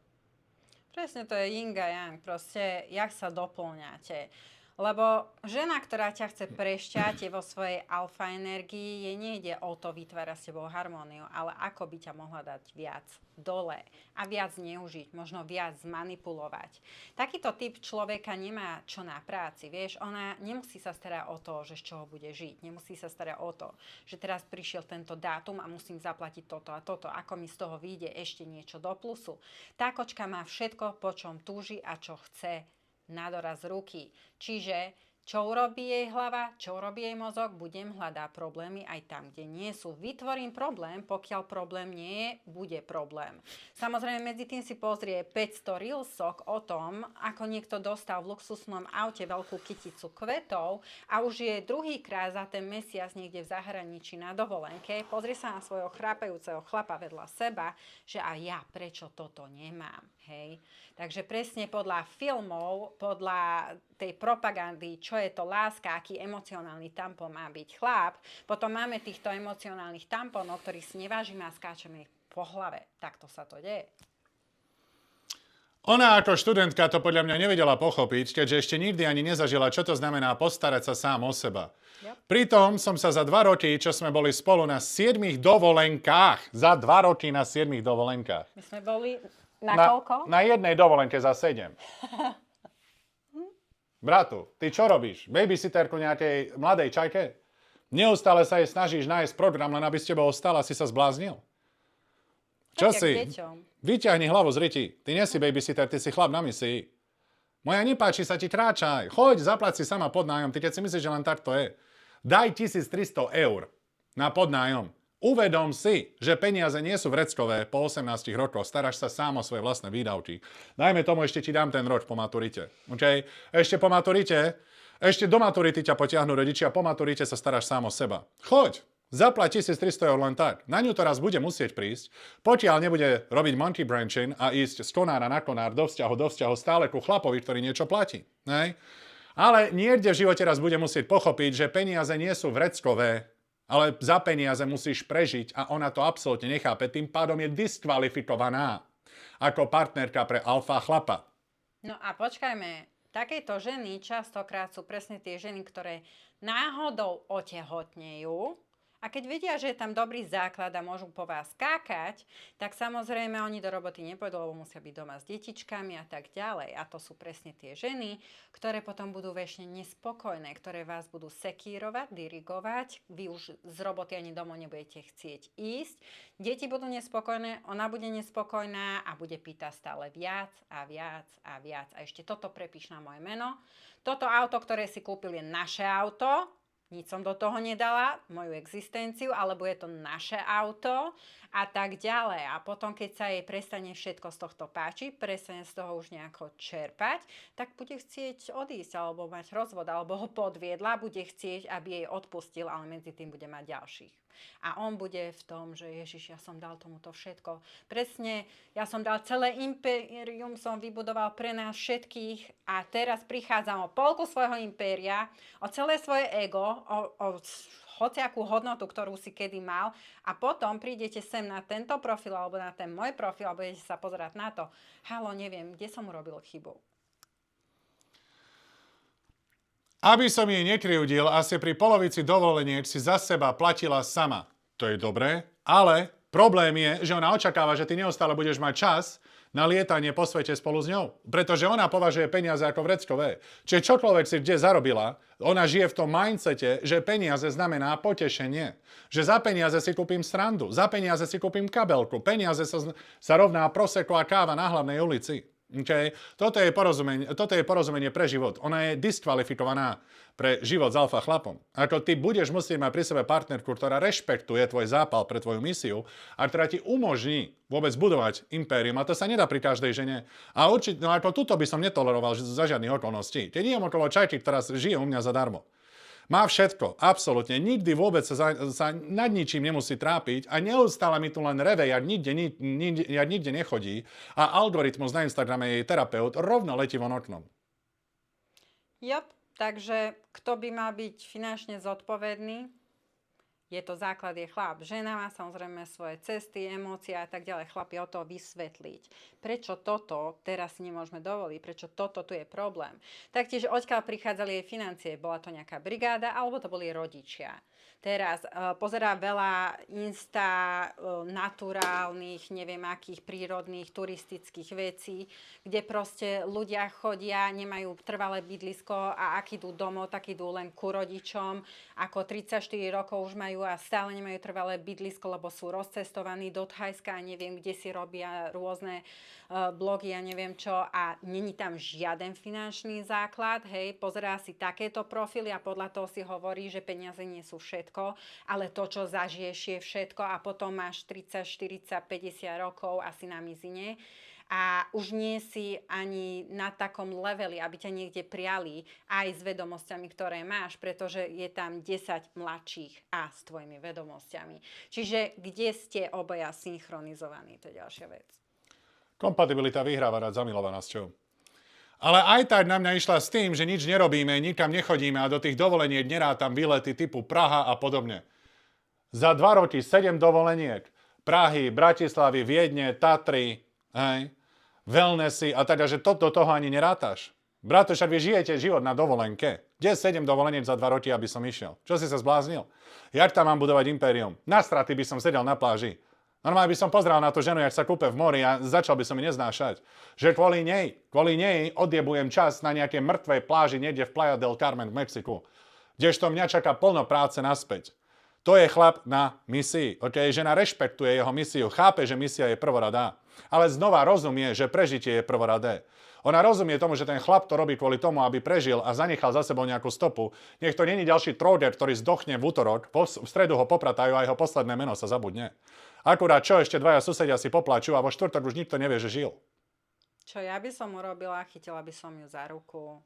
Presne to je yin a yang, proste, jak sa doplňate. Lebo žena, ktorá ťa chce prešťať, je vo svojej alfa energii, jej nejde o to vytvárať s tebou harmóniu, ale ako by ťa mohla dať viac dole a viac neužiť, možno viac zmanipulovať. Takýto typ človeka nemá čo na práci, vieš, ona nemusí sa starať o to, že z čoho bude žiť, nemusí sa starať o to, že teraz prišiel tento dátum a musím zaplatiť toto a toto, ako mi z toho vyjde ešte niečo do plusu. Tá kočka má všetko, po čom túži a čo chce na doraz ruky. Čiže čo urobí jej hlava, čo urobí jej mozog, budem hľadať problémy aj tam, kde nie sú. Vytvorím problém, pokiaľ problém nie je, bude problém. Samozrejme, medzi tým si pozrie 500 reelsok o tom, ako niekto dostal v luxusnom aute veľkú kyticu kvetov a už je druhýkrát za ten mesiac niekde v zahraničí na dovolenke. Pozrie sa na svojho chrápajúceho chlapa vedľa seba, že a ja prečo toto nemám, hej. Takže presne podľa filmov, podľa tej propagandy, čo je to láska, aký emocionálny tampon má byť chlap, potom máme týchto emocionálnych tamponov, ktorých si nevážime a skáčeme po hlave. Takto sa to deje. Ona ako študentka to podľa mňa nevedela pochopiť, keďže ešte nikdy ani nezažila, čo to znamená postarať sa sám o seba. Yep. Pritom som sa za 2 roky, čo sme boli spolu na 7 dovolenkách, za 2 roky na 7 dovolenkách. My sme boli na koľko? Na jednej dovolenke za 7. Bratu, ty čo robíš? Babysitterku nejakej mladej čajke? Neustále sa jej snažíš nájsť program, len aby s tebou ostal a si sa zbláznil? Čo tak si? Vyťahni hlavu z ryti. Ty nie si babysitter, ty si chlap na misii. Moja nepáči sa ti kráčaj. Choď, zaplať si sama podnájom. Ty keď si myslíš, že len tak to je. Daj 1300 eur na podnájom. Uvedom si, že peniaze nie sú vreckové po 18 rokoch. Staráš sa sám o svoje vlastné výdavky. Dajme tomu, ešte ti dám ten rok po maturite. Okay? Ešte po maturite, ešte do maturity ťa potiahnu rodičia, po maturite sa staráš sám o seba. Choď, zaplať 1300 eur len tak. Na ňu to raz bude musieť prísť, pokiaľ nebude robiť monkey branching a ísť z konára na konár do vzťahu stále ku chlapovi, ktorý niečo platí. Nej? Ale niekde v živote raz bude musieť pochopiť, že peniaze nie sú vreckové, ale za peniaze musíš prežiť a ona to absolútne nechápe. Tým pádom je diskvalifikovaná ako partnerka pre alfa chlapa. No a počkajme, takéto ženy častokrát sú presne tie ženy, ktoré náhodou otehotnejú a keď vedia, že je tam dobrý základ a môžu po vás skákať, tak samozrejme oni do roboty nepôjdu, lebo musia byť doma s detičkami a tak ďalej. A to sú presne tie ženy, ktoré potom budú väčšine nespokojné, ktoré vás budú sekírovať, dirigovať. Vy už z roboty ani domov nebudete chcieť ísť. Deti budú nespokojné, ona bude nespokojná a bude pýtať stále viac a viac a viac. A ešte toto prepíš na moje meno. Toto auto, ktoré si kúpil, je naše auto. Nič som do toho nedala, moju existenciu, alebo je to naše auto a tak ďalej. A potom, keď sa jej prestane všetko z tohto páčiť, prestane z toho už nejako čerpať, tak bude chcieť odísť, alebo mať rozvod, alebo ho podviedla, bude chcieť, aby jej odpustil, ale medzi tým bude mať ďalších. A on bude v tom, že Ježiš, ja som dal tomuto všetko. Presne, ja som dal celé impérium, som vybudoval pre nás všetkých a teraz prichádzam o polku svojho impéria, o celé svoje ego, o hociakú hodnotu, ktorú si kedy mal a potom prídete sem na tento profil alebo na ten môj profil a budete sa pozerať na to. Halo, neviem, kde som urobil chybu. Aby som jej nekryvdil, asi pri polovici dovoleniek si za seba platila sama. To je dobré, ale problém je, že ona očakáva, že ty neustále budeš mať čas na lietanie po svete spolu s ňou. Pretože ona považuje peniaze ako vreckové. Čiže čokoľvek si kde zarobila, ona žije v tom mindsete, že peniaze znamená potešenie. Že za peniaze si kúpim srandu, za peniaze si kúpim kabelku, peniaze sa rovná prosecco a káva na hlavnej ulici. Okay? Toto je porozumenie pre život. Ona je diskvalifikovaná pre život s alfa chlapom. Ako ty budeš musieť mať pri sebe partnerku, ktorá rešpektuje tvoj zápal pre tvoju misiu a ktorá ti umožní vôbec budovať impérium. A to sa nedá pri každej žene. A určite, no ako tuto by som netoleroval za žiadnych okolností. Keď idem okolo čajky, ktorá žije u mňa zadarmo. Má všetko, absolútne. Nikdy vôbec sa nad ničím nemusí trápiť a neustále mi tu len reve, jak nikde nechodí a algoritmus na Instagrame jej terapeut rovno letí von oknom. Jop, takže kto by mal byť finančne zodpovedný? Je to základ, je chlap. Žena má samozrejme svoje cesty, emócie a tak ďalej. Chlap je o to vysvetliť. Prečo toto teraz si nemôžeme dovoliť? Prečo toto tu je problém? Taktiež odkiaľ prichádzali jej financie? Bola to nejaká brigáda alebo to boli rodičia? Teraz pozerá veľa naturálnych, neviem akých prírodných, turistických vecí, kde proste ľudia chodia, nemajú trvalé bydlisko a ak idú domov, tak idú len ku rodičom. Ako 34 rokov už majú a stále nemajú trvalé bydlisko, lebo sú rozcestovaní do Thajska a neviem, kde si robia rôzne blogy a neviem čo a není tam žiaden finančný základ, hej, pozerá si takéto profily a podľa toho si hovorí, že peniaze nie sú všetko, ale to, čo zažiješ, je všetko a potom máš 30, 40, 50 rokov asi na mizine a už nie si ani na takom leveli, aby ťa niekde prijali aj s vedomosťami, ktoré máš, pretože je tam 10 mladších a s tvojimi vedomosťami. Čiže kde ste obaja synchronizovaní, to je ďalšia vec. Kompatibilita vyhráva nad zamilovanosťou. Ale aj tak na mňa išla s tým, že nič nerobíme, nikam nechodíme a do tých dovoleniek nerátam výlety typu Praha a podobne. Za 2 roky 7 dovoleniek. Prahy, Bratislavy, Viedne, Tatry, hej, wellnessy a teda, že do toho ani nerátaš. Brato, však vy žijete život na dovolenke. Kde 7 dovoleniek za 2 roky, aby som išiel? Čo si sa zbláznil? Jak tam mám budovať impérium? Na straty by som sedel na pláži. Normálne by som pozrel na tú ženu, jak sa kúpe v mori a začal by som ju neznášať. Že kvôli nej odjebujem čas na nejakej mŕtvej pláži niekde v Playa del Carmen v Mexiku. Kdežto mňa čaká plno práce naspäť. To je chlap na misii. Okay? Žena rešpektuje jeho misiu, chápe, že misia je prvoradá. Ale znova rozumie, že prežitie je prvoradé. Ona rozumie tomu, že ten chlap to robí kvôli tomu, aby prežil a zanechal za sebou nejakú stopu. Nech to není ďalší tróder, ktorý zdochne v útorok, v stredu ho popratajú a jeho posledné meno sa zabudne. Akurát čo, ešte 2 susedia si poplačú a vo štvrtok už nikto nevie, že žil. Čo ja by som urobila, chytila by som ju za ruku,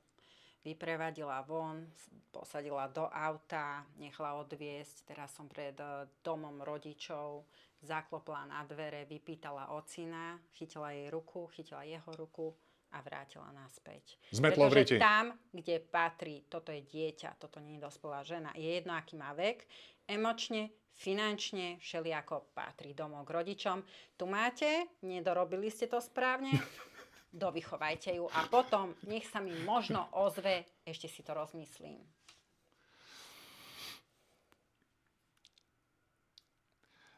vyprevadila von, posadila do auta, nechala odviesť, teraz som pred domom rodičov, zaklopla na dvere, vypýtala ocina, chytila jej ruku, chytila jeho ruku a vrátila naspäť. Zmetlo v riti. Pretože tam, kde patrí, toto je dieťa, toto nie je dospelá žena, je jedno, aký má vek, emočne, finančne, všelijako patrí domov k rodičom. Tu máte, nedorobili ste to správne, dovychovajte ju a potom nech sa mi možno ozve, ešte si to rozmyslím.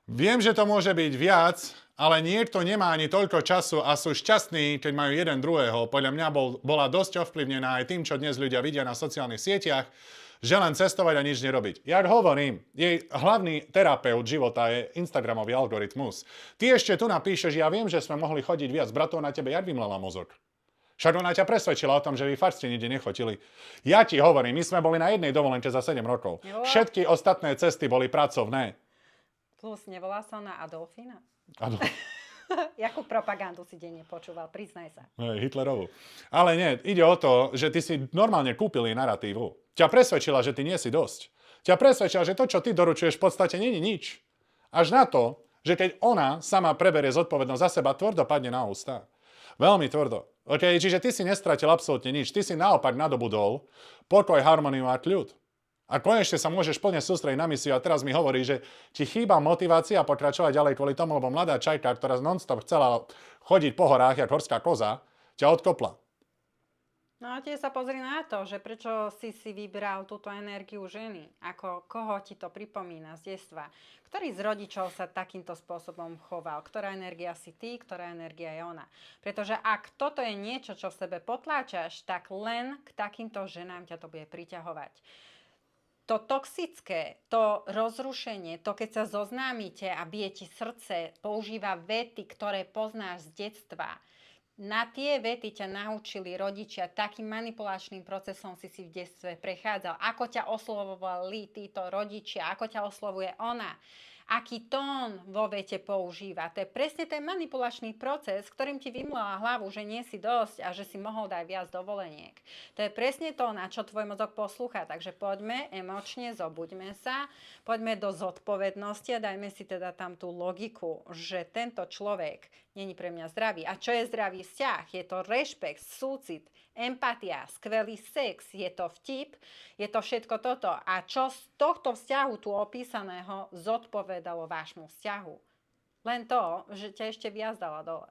Viem, že to môže byť viac, ale niekto nemá ani toľko času a sú šťastní, keď majú jeden druhého. Podľa mňa bola dosť ovplyvnená aj tým, čo dnes ľudia vidia na sociálnych sieťach, že len cestovať a nič nerobiť. Jak hovorím, jej hlavný terapeut života je Instagramový algoritmus. Ty ešte tu napíšeš, ja viem, že sme mohli chodiť viac, bratov na tebe jak vymlela mozog. Však ona ťa presvedčila o tom, že vy fakt ste nikde nechotili. Ja ti hovorím, my sme boli na jednej dovolenke za 7 rokov. Všetky ostatné cesty boli pracovné. Plus nevolá sa na Adolfína? Jakú propagandu si denne počúval, priznaj sa. Hitlerovú. Ale nie, ide o to, že ty si normálne kúpili naratívu. Ťa presvedčila, že ty nie si dosť. Ťa presvedčila, že to, čo ty doručuješ, v podstate nie je nič. Až na to, že keď ona sama preberie zodpovednosť za seba, tvrdo padne na ústa. Veľmi tvrdo. Okay? Čiže ty si nestratil absolútne nič. Ty si naopak nadobudol pokoj, harmóniu a kľud. A konečne sa môžeš plne sústrediť na misiu a teraz mi hovorí, že ti chýba motivácia pokračovať ďalej kvôli tomu, lebo mladá čajka, ktorá non-stop chcela chodiť po horách, jak horská koza, ťa odkopla. No a tiež sa pozri na to, že prečo si vybral túto energiu ženy. Ako, koho ti to pripomína z detstva. Ktorý z rodičov sa takýmto spôsobom choval? Ktorá energia si ty, ktorá energia je ona? Pretože ak toto je niečo, čo v sebe potláčaš, tak len k takýmto ženám ťa to bude priťahovať. To toxické, to rozrušenie, to keď sa zoznámite a bije ti srdce, používa vety, ktoré poznáš z detstva. Na tie vety ťa naučili rodičia, takým manipulačným procesom si v detstve prechádzal. Ako ťa oslovovali títo rodičia, ako ťa oslovuje ona, aký tón vo vete používa. To je presne ten manipulačný proces, ktorým ti vymlela hlavu, že nie si dosť a že si mohol dať viac dovoleniek. To je presne to, na čo tvoj mozog poslúcha. Takže poďme emočne, zobuďme sa, poďme do zodpovednosti a dajme si teda tam tú logiku, že tento človek není pre mňa zdravý. A čo je zdravý vzťah? Je to rešpekt, súcit, empatia, skvelý sex, je to vtip, je to všetko toto. A čo z tohto vzťahu tu opísaného zodpovedalo vášmu vzťahu? Len to, že ťa ešte viac dala dole.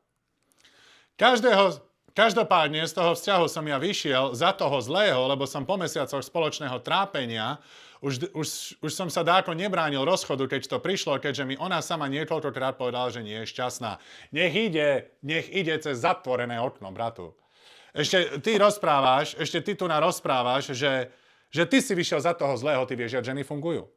Každopádne z toho vzťahu som ja vyšiel za toho zlého, lebo som po mesiacoch spoločného trápenia už som sa dáko nebránil rozchodu, keď to prišlo, keďže mi ona sama niekoľkokrát povedala, že nie je šťastná. Nech ide cez zatvorené okno, bratu. Ešte ty tu rozprávaš, že ty si vyšiel za toho zlého, ty vieš, že ženy fungujú.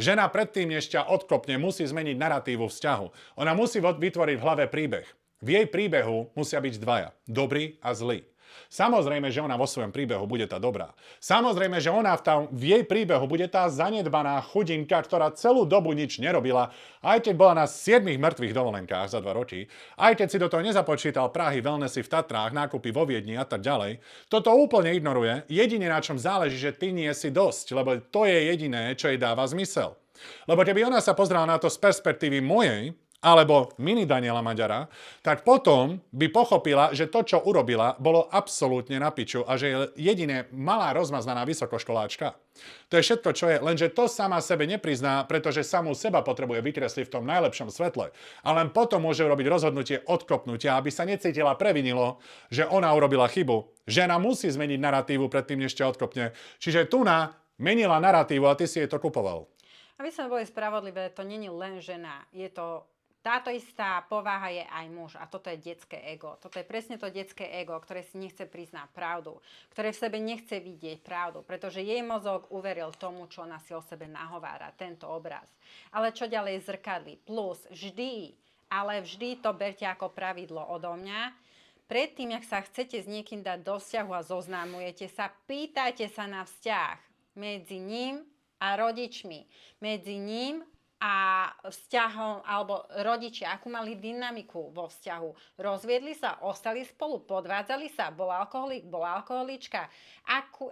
Žena predtým, než ťa odkopne, musí zmeniť naratívu vzťahu. Ona musí vytvoriť v hlave príbeh. V jej príbehu musia byť dvaja, dobrý a zlý. Samozrejme, že ona vo svojom príbehu bude tá dobrá. Samozrejme, že ona v jej príbehu bude tá zanedbaná chudinka, ktorá celú dobu nič nerobila, aj keď bola na 7 mŕtvych dovolenkách za 2 roky, aj keď si do toho nezapočítal Prahy, wellnessy v Tatrách, nákupy vo Viedni a tak ďalej. Toto úplne ignoruje. Jedine na čom záleží, že ty nie si dosť, lebo to je jediné, čo jej dáva zmysel. Lebo keby ona sa pozrela na to z perspektívy mojej, alebo mini Daniela Maďara, tak potom by pochopila, že to, čo urobila, bolo absolútne na piču a že je jediné malá rozmaznaná vysokoškoláčka. To je všetko, čo je, lenže to sama sebe neprizná, pretože samú seba potrebuje vykresliť v tom najlepšom svetle. A len potom môže urobiť rozhodnutie odkopnutia, aby sa necítila previnilo, že ona urobila chybu. Žena musí zmeniť naratívu predtým, než ťa odkopne. Čiže Tuna menila naratívu a ty si jej to kupoval. Aby sme boli spravodlivé, to není len žena, je to táto istá povaha je aj muž a toto je detské ego. Toto je presne to detské ego, ktoré si nechce priznať pravdu, ktoré v sebe nechce vidieť pravdu, pretože jej mozog uveril tomu, čo ona si o sebe nahovára, tento obraz. Ale čo ďalej zrkadlí? Plus vždy, ale vždy to berte ako pravidlo odo mňa. Predtým, ak sa chcete s niekým dať do vzťahu a zoznámujete sa, pýtajte sa na vzťah medzi ním a rodičmi, medzi ním a vzťahom, alebo rodičia, akú mali dynamiku vo vzťahu. Rozviedli sa, ostali spolu, podvádzali sa, bol alkoholik, bola alkoholička.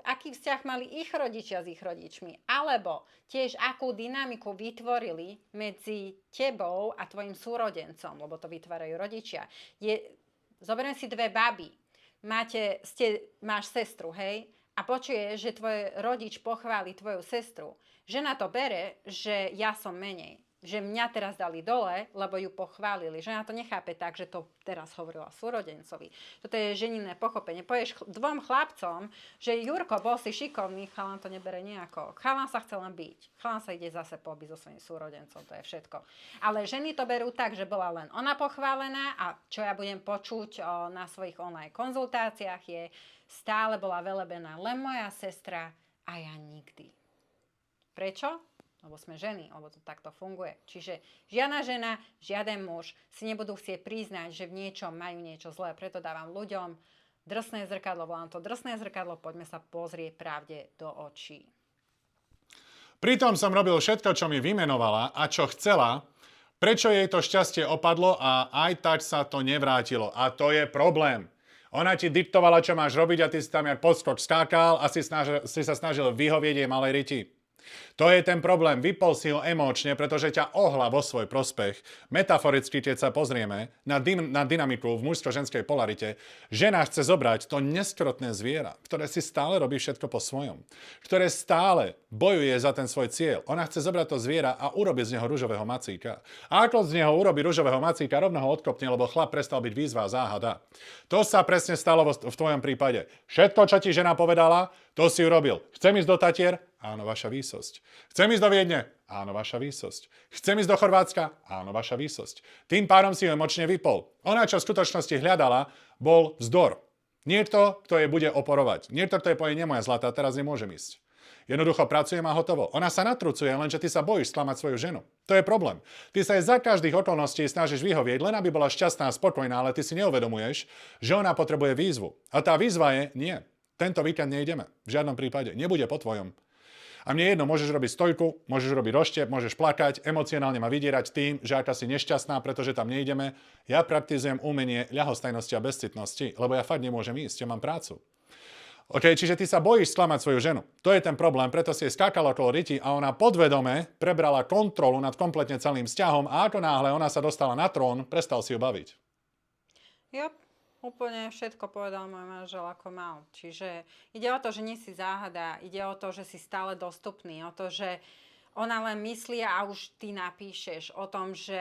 Aký vzťah mali ich rodičia s ich rodičmi. Alebo tiež akú dynamiku vytvorili medzi tebou a tvojim súrodencom, lebo to vytvárajú rodičia. Zoberiem si 2 baby. Máš sestru, hej? A počuješ, že tvoj rodič pochváli tvoju sestru. Žena to bere, že ja som menej. Že mňa teraz dali dole, lebo ju pochválili. Žena to nechápe tak, že to teraz hovorila súrodencovi. Toto je ženinné pochopenie. Povieš 2 chlapcom, že Jurko, bol si šikovný, chalan to nebere nejako. Chalan sa chcel len byť. Chalan sa ide zase pobiť so svojím súrodencom, to je všetko. Ale ženy to berú tak, že bola len ona pochválená a čo ja budem počuť na svojich online konzultáciách je, stále bola velebená len moja sestra a ja nikdy. Prečo? Lebo sme ženy, lebo to takto funguje. Čiže žiadna žena, žiaden muž si nebudú chcieť priznať, že v niečom majú niečo zlé. Preto dávam ľuďom drsné zrkadlo, volám to drsné zrkadlo, poďme sa pozrieť pravde do očí. Pritom som robil všetko, čo mi vymenovala a čo chcela, prečo jej to šťastie opadlo a aj tak sa to nevrátilo. A to je problém. Ona ti diktovala, čo máš robiť a ty si tam jak podskok skákal a si sa snažil vyhovieť jej malej riti. To je ten problém, vypol si ho emóčne, pretože ťa ohla vo svoj prospech. Metaforicky, keď sa pozrieme na dynamiku v mužsko-ženskej polarite, žena chce zobrať to neskrotné zviera, ktoré si stále robí všetko po svojom, ktoré stále bojuje za ten svoj cieľ. Ona chce zobrať to zviera a urobiť z neho ružového macíka. A ako z neho urobí ružového macíka, rovno ho odkopne, lebo chlap prestal byť výzva a záhada. To sa presne stalo v tvojom prípade. Všetko, čo ti žena povedala, to si urobil. Chcem ísť do Tatier? Áno, vaša výsosť. Chcem ísť do Viedne? Áno, vaša výsosť. Chcem ísť do Chorvátska? Áno, vaša výsosť. Tým pádom si ho emočne vypol. Ona, čo v skutočnosti hľadala, bol vzdor. Niekto, kto jej bude oporovať. Niekto, kto jej povie, nie moja zlatá, teraz nemôžem ísť. Jednoducho pracujem a hotovo. Ona sa natrucuje, lenže ty sa bojíš sklamať svoju ženu. To je problém. Ty sa jej za každých okolností snažíš vyhovieť, len aby bola šťastná a spokojná, ale ty si neuvedomuješ, že ona potrebuje výzvu. A tá výzva je, nie, tento víkend nejdeme. V žiadnom prípade. Nebude po tvojom. A mne jedno, môžeš robiť stojku, môžeš robiť roštep, môžeš plakať, emocionálne ma vydierať tým, že aká si nešťastná, pretože tam nejdeme. Ja praktizujem umenie ľahostajnosti a bezcitnosti, lebo ja fakt nemôžem ísť, ja mám prácu. OK, čiže ty sa bojíš sklamať svoju ženu. To je ten problém, preto si jej skákala okolo ryti a ona podvedome prebrala kontrolu nad kompletne celým vzťahom a ako náhle ona sa dostala na trón, prestal si ju baviť. Jop. Úplne všetko povedal môj manžel, ako mal. Čiže ide o to, že nie si záhada, ide o to, že si stále dostupný, o to, že ona len myslí a už ty napíšeš o tom, že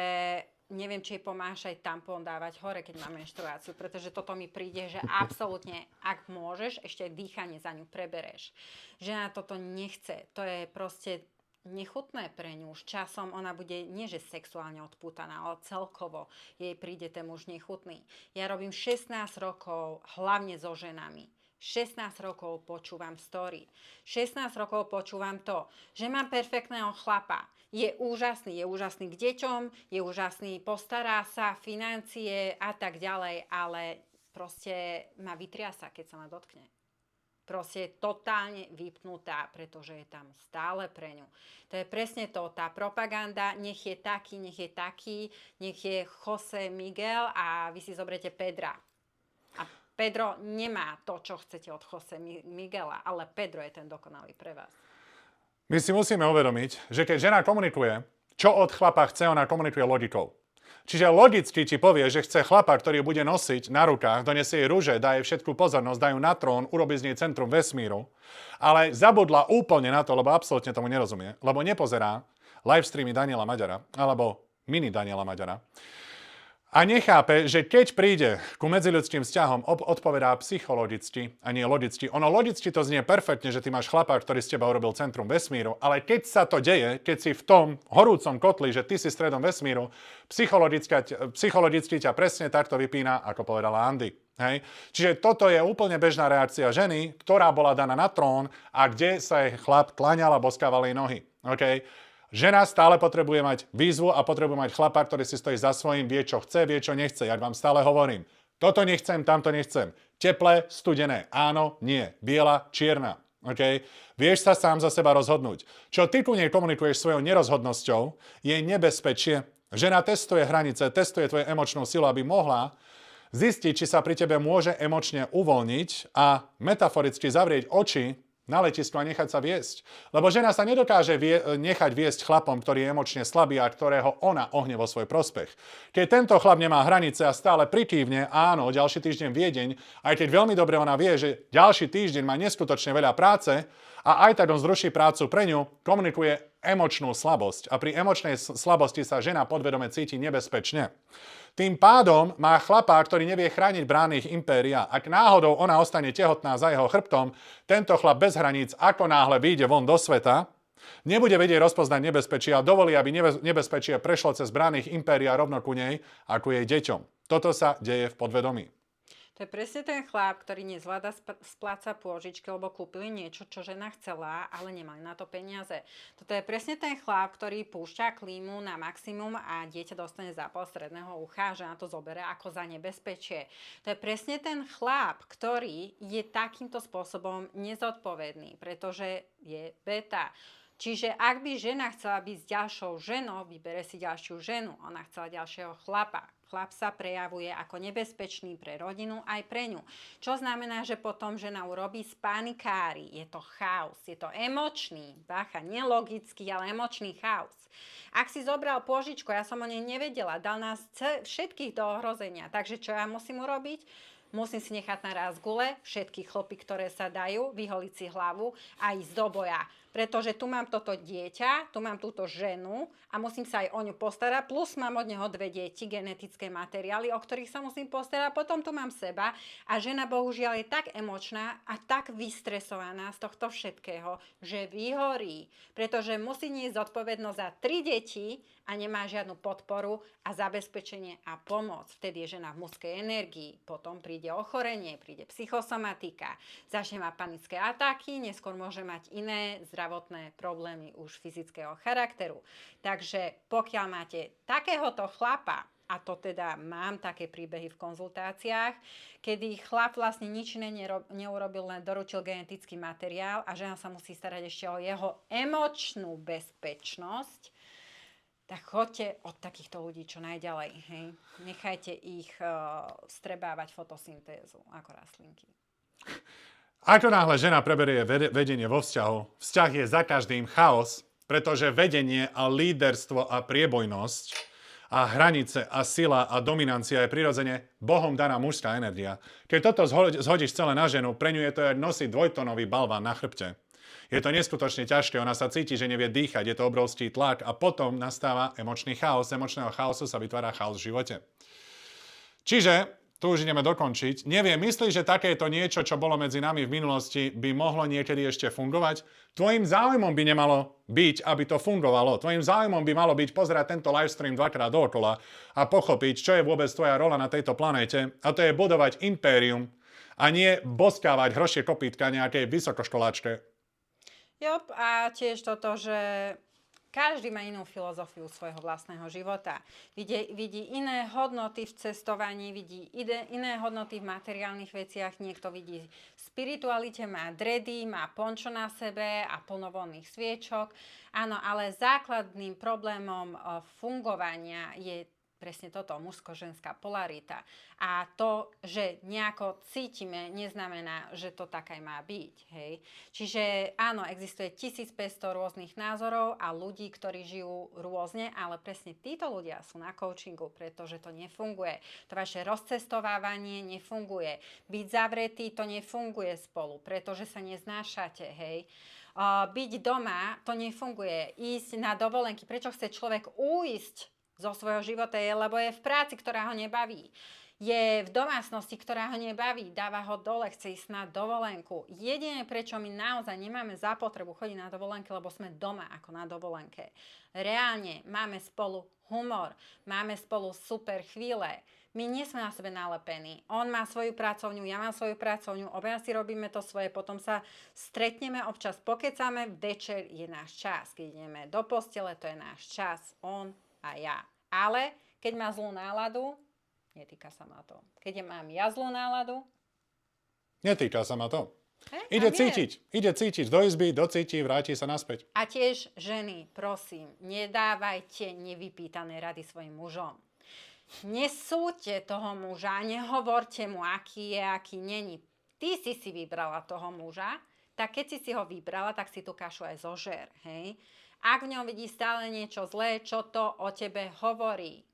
neviem, či jej pomáhaš aj tampón dávať hore, keď má menštruáciu, pretože toto mi príde, že absolútne, ak môžeš, ešte aj dýchanie za ňu prebereš. Žena toto nechce, to je proste nechutné pre ňu. S časom ona bude nie že sexuálne odpútaná, ale celkovo jej príde ten muž nechutný. Ja robím 16 rokov hlavne so ženami. 16 rokov počúvam story. 16 rokov počúvam to, že mám perfektného chlapa. Je úžasný k deťom, je úžasný, postará sa, financie a tak ďalej, ale proste ma vytriasa, keď sa ma dotkne. Proste je totálne vypnutá, pretože je tam stále pre ňu. To je presne to, tá propaganda, nech je taký, nech je Jose Miguel a vy si zoberete Pedra. A Pedro nemá to, čo chcete od Jose Miguela, ale Pedro je ten dokonalý pre vás. My si musíme uvedomiť, že keď žena komunikuje, čo od chlapa chce, ona komunikuje logikou. Čiže logicky ti povie, že chce chlapa, ktorý ju bude nosiť na rukách, donesie jej rúže, dá jej všetku pozornosť, dá ju na trón, urobí z nej centrum vesmíru, ale zabudla úplne na to, lebo absolútne tomu nerozumie, lebo nepozerá live streamy Daniela Maďara, alebo mini Daniela Maďara. A nechápe, že keď príde ku medziľudským vzťahom, odpovedá psychologicky a nie logicky. Ono logicky to znie perfektne, že ty máš chlapa, ktorý z teba urobil centrum vesmíru, ale keď sa to deje, keď si v tom horúcom kotli, že ty si stredom vesmíru, psychologicky ťa presne takto vypína, ako povedala Andy. Hej? Čiže toto je úplne bežná reakcia ženy, ktorá bola daná na trón a kde sa jej chlap kláňal a boskával jej nohy. Okay? Žena stále potrebuje mať výzvu a potrebuje mať chlapa, ktorý si stojí za svojím, vie, čo chce, vie, čo nechce. Ja vám stále hovorím, toto nechcem, tamto nechcem. Teplé, studené, áno, nie. Biela, čierna. Okay? Vieš sa sám za seba rozhodnúť. Čo ty ku nej komunikuješ svojou nerozhodnosťou, je nebezpečie. Žena testuje hranice, testuje tvoju emočnú silu, aby mohla zistiť, či sa pri tebe môže emočne uvoľniť a metaforicky zavrieť oči na letisku a nechať sa viesť. Lebo žena sa nedokáže nechať viesť chlapom, ktorý je emočne slabý a ktorého ona ohne vo svoj prospech. Keď tento chlap nemá hranice a stále prikývne, áno, ďalší týždeň Viedeň, aj keď veľmi dobre ona vie, že ďalší týždeň má neskutočne veľa práce a aj tak on zruší prácu pre ňu, komunikuje emočnú slabosť. A pri emočnej slabosti sa žena podvedome cíti nebezpečne. Tým pádom má chlapa, ktorý nevie chrániť brány ich impéria. Ak náhodou ona ostane tehotná za jeho chrbtom, tento chlap bez hraníc, ako náhle vyjde von do sveta, nebude vedieť rozpoznať nebezpečie a dovolí, aby nebezpečie prešlo cez brány ich impéria rovno ku nej, ako jej deťom. Toto sa deje v podvedomí. To je presne ten chlap, ktorý nezvláda splácať pôžičky, lebo kúpili niečo, čo žena chcela, ale nemali na to peniaze. Toto je presne ten chlap, ktorý púšťa klímu na maximum a dieťa dostane zápal stredného ucha a žena to zoberie ako za nebezpečie. To je presne ten chlap, ktorý je takýmto spôsobom nezodpovedný, pretože je beta. Čiže ak by žena chcela byť s ďalšou ženou, vybere si ďalšiu ženu. Ona chcela ďalšieho chlapa. Chlap sa prejavuje ako nebezpečný pre rodinu aj pre ňu. Čo znamená, že potom žena urobí spanikári. Je to chaos, je to emočný, bacha, nelogický, ale emočný chaos. Ak si zobral pôžičku, ja som o nej nevedela, dal nás všetkých do ohrozenia. Takže čo ja musím urobiť? Musím si nechať naraz gule, všetky chlopy, ktoré sa dajú, vyholiť si hlavu a ísť do boja. pretože tu mám toto dieťa, tu mám túto ženu a musím sa aj o ňu postarať, plus mám od neho 2 deti, genetické materiály, o ktorých sa musím postarať, potom tu mám seba a žena bohužiaľ je tak emočná a tak vystresovaná z tohto všetkého, že vyhorí, pretože musí niesť zodpovednosť za 3 deti a nemá žiadnu podporu a zabezpečenie a pomoc. Vtedy je žena v mužskej energii, potom príde ochorenie, príde psychosomatika, začne mať panické ataky, neskôr môže mať iné zdravotné problémy už fyzického charakteru. Takže pokiaľ máte takéhoto chlapa, a to teda mám také príbehy v konzultáciách, kedy chlap vlastne nič iné neurobil, len doručil genetický materiál a žena sa musí starať ešte o jeho emočnú bezpečnosť, tak choďte od takýchto ľudí čo najďalej. Hej? Nechajte ich strebávať fotosyntézu ako rastlinky. Ako náhle žena preberie vedenie vo vzťahu, vzťah je za každým chaos, pretože vedenie a líderstvo a priebojnosť a hranice a sila a dominancia je prirodzene Bohom daná mužská energia. Keď toto zhodíš celé na ženu, pre ňu je to jak nosiť 2-tonový balván na chrbte. Je to neskutočne ťažké, ona sa cíti, že nevie dýchať, je to obrovský tlak a potom nastáva emočný chaos. Z emočného chaosu sa vytvára chaos v živote. Čiže, tu už ideme dokončiť, neviem, myslíš, že takéto niečo, čo bolo medzi nami v minulosti, by mohlo niekedy ešte fungovať? Tvojím záujmom by nemalo byť, aby to fungovalo. Tvojím záujmom by malo byť pozerať tento livestream 2-krát dookola a pochopiť, čo je vôbec tvoja rola na tejto planéte. A to je budovať impérium a nie boskávať hrošie kopítka nejakej vysokoškoláčke. Jop, a tiež toto, že každý má inú filozofiu svojho vlastného života. Vidí iné hodnoty v cestovaní, vidí iné hodnoty v materiálnych veciach. Niekto vidí v spiritualite, má dredy, má pončo na sebe a plno voľných sviečok. Áno, ale základným problémom fungovania je presne toto, mužsko-ženská polarita. A to, že nejako cítime, neznamená, že to tak aj má byť. Hej? Čiže áno, existuje 1500 rôznych názorov a ľudí, ktorí žijú rôzne, ale presne títo ľudia sú na coachingu, pretože to nefunguje. To vaše rozcestovávanie nefunguje. Byť zavretý, to nefunguje spolu, pretože sa neznášate. Hej? Byť doma, to nefunguje. Ísť na dovolenky. Prečo chce človek uísť zo svojho života lebo je v práci, ktorá ho nebaví. Je v domácnosti, ktorá ho nebaví, dáva ho dole, chce ísť na dovolenku. Jediné, prečo my naozaj nemáme zapotrebu chodiť na dovolenky, lebo sme doma ako na dovolenke. Reálne máme spolu humor, máme spolu super chvíle. My nie sme na sebe nalepení. On má svoju pracovňu, ja mám svoju pracovňu, obaja si robíme to svoje, potom sa stretneme, občas pokecáme, večer je náš čas. Keď ideme do postele, to je náš čas, on a ja. Ale keď má zlú náladu, netýka sa ma to. Keď mám ja zlú náladu, netýka sa ma to. Ide cítiť do izby, docíti, vráti sa naspäť. A tiež ženy, prosím, nedávajte nevypýtané rady svojim mužom. Nesúďte toho muža, nehovorte mu, aký je, aký není. Ty si vybrala toho muža, tak keď si ho vybrala, tak si tú kašu aj zožer, hej? Ak v ňom vidí stále niečo zlé, čo to o tebe hovorí?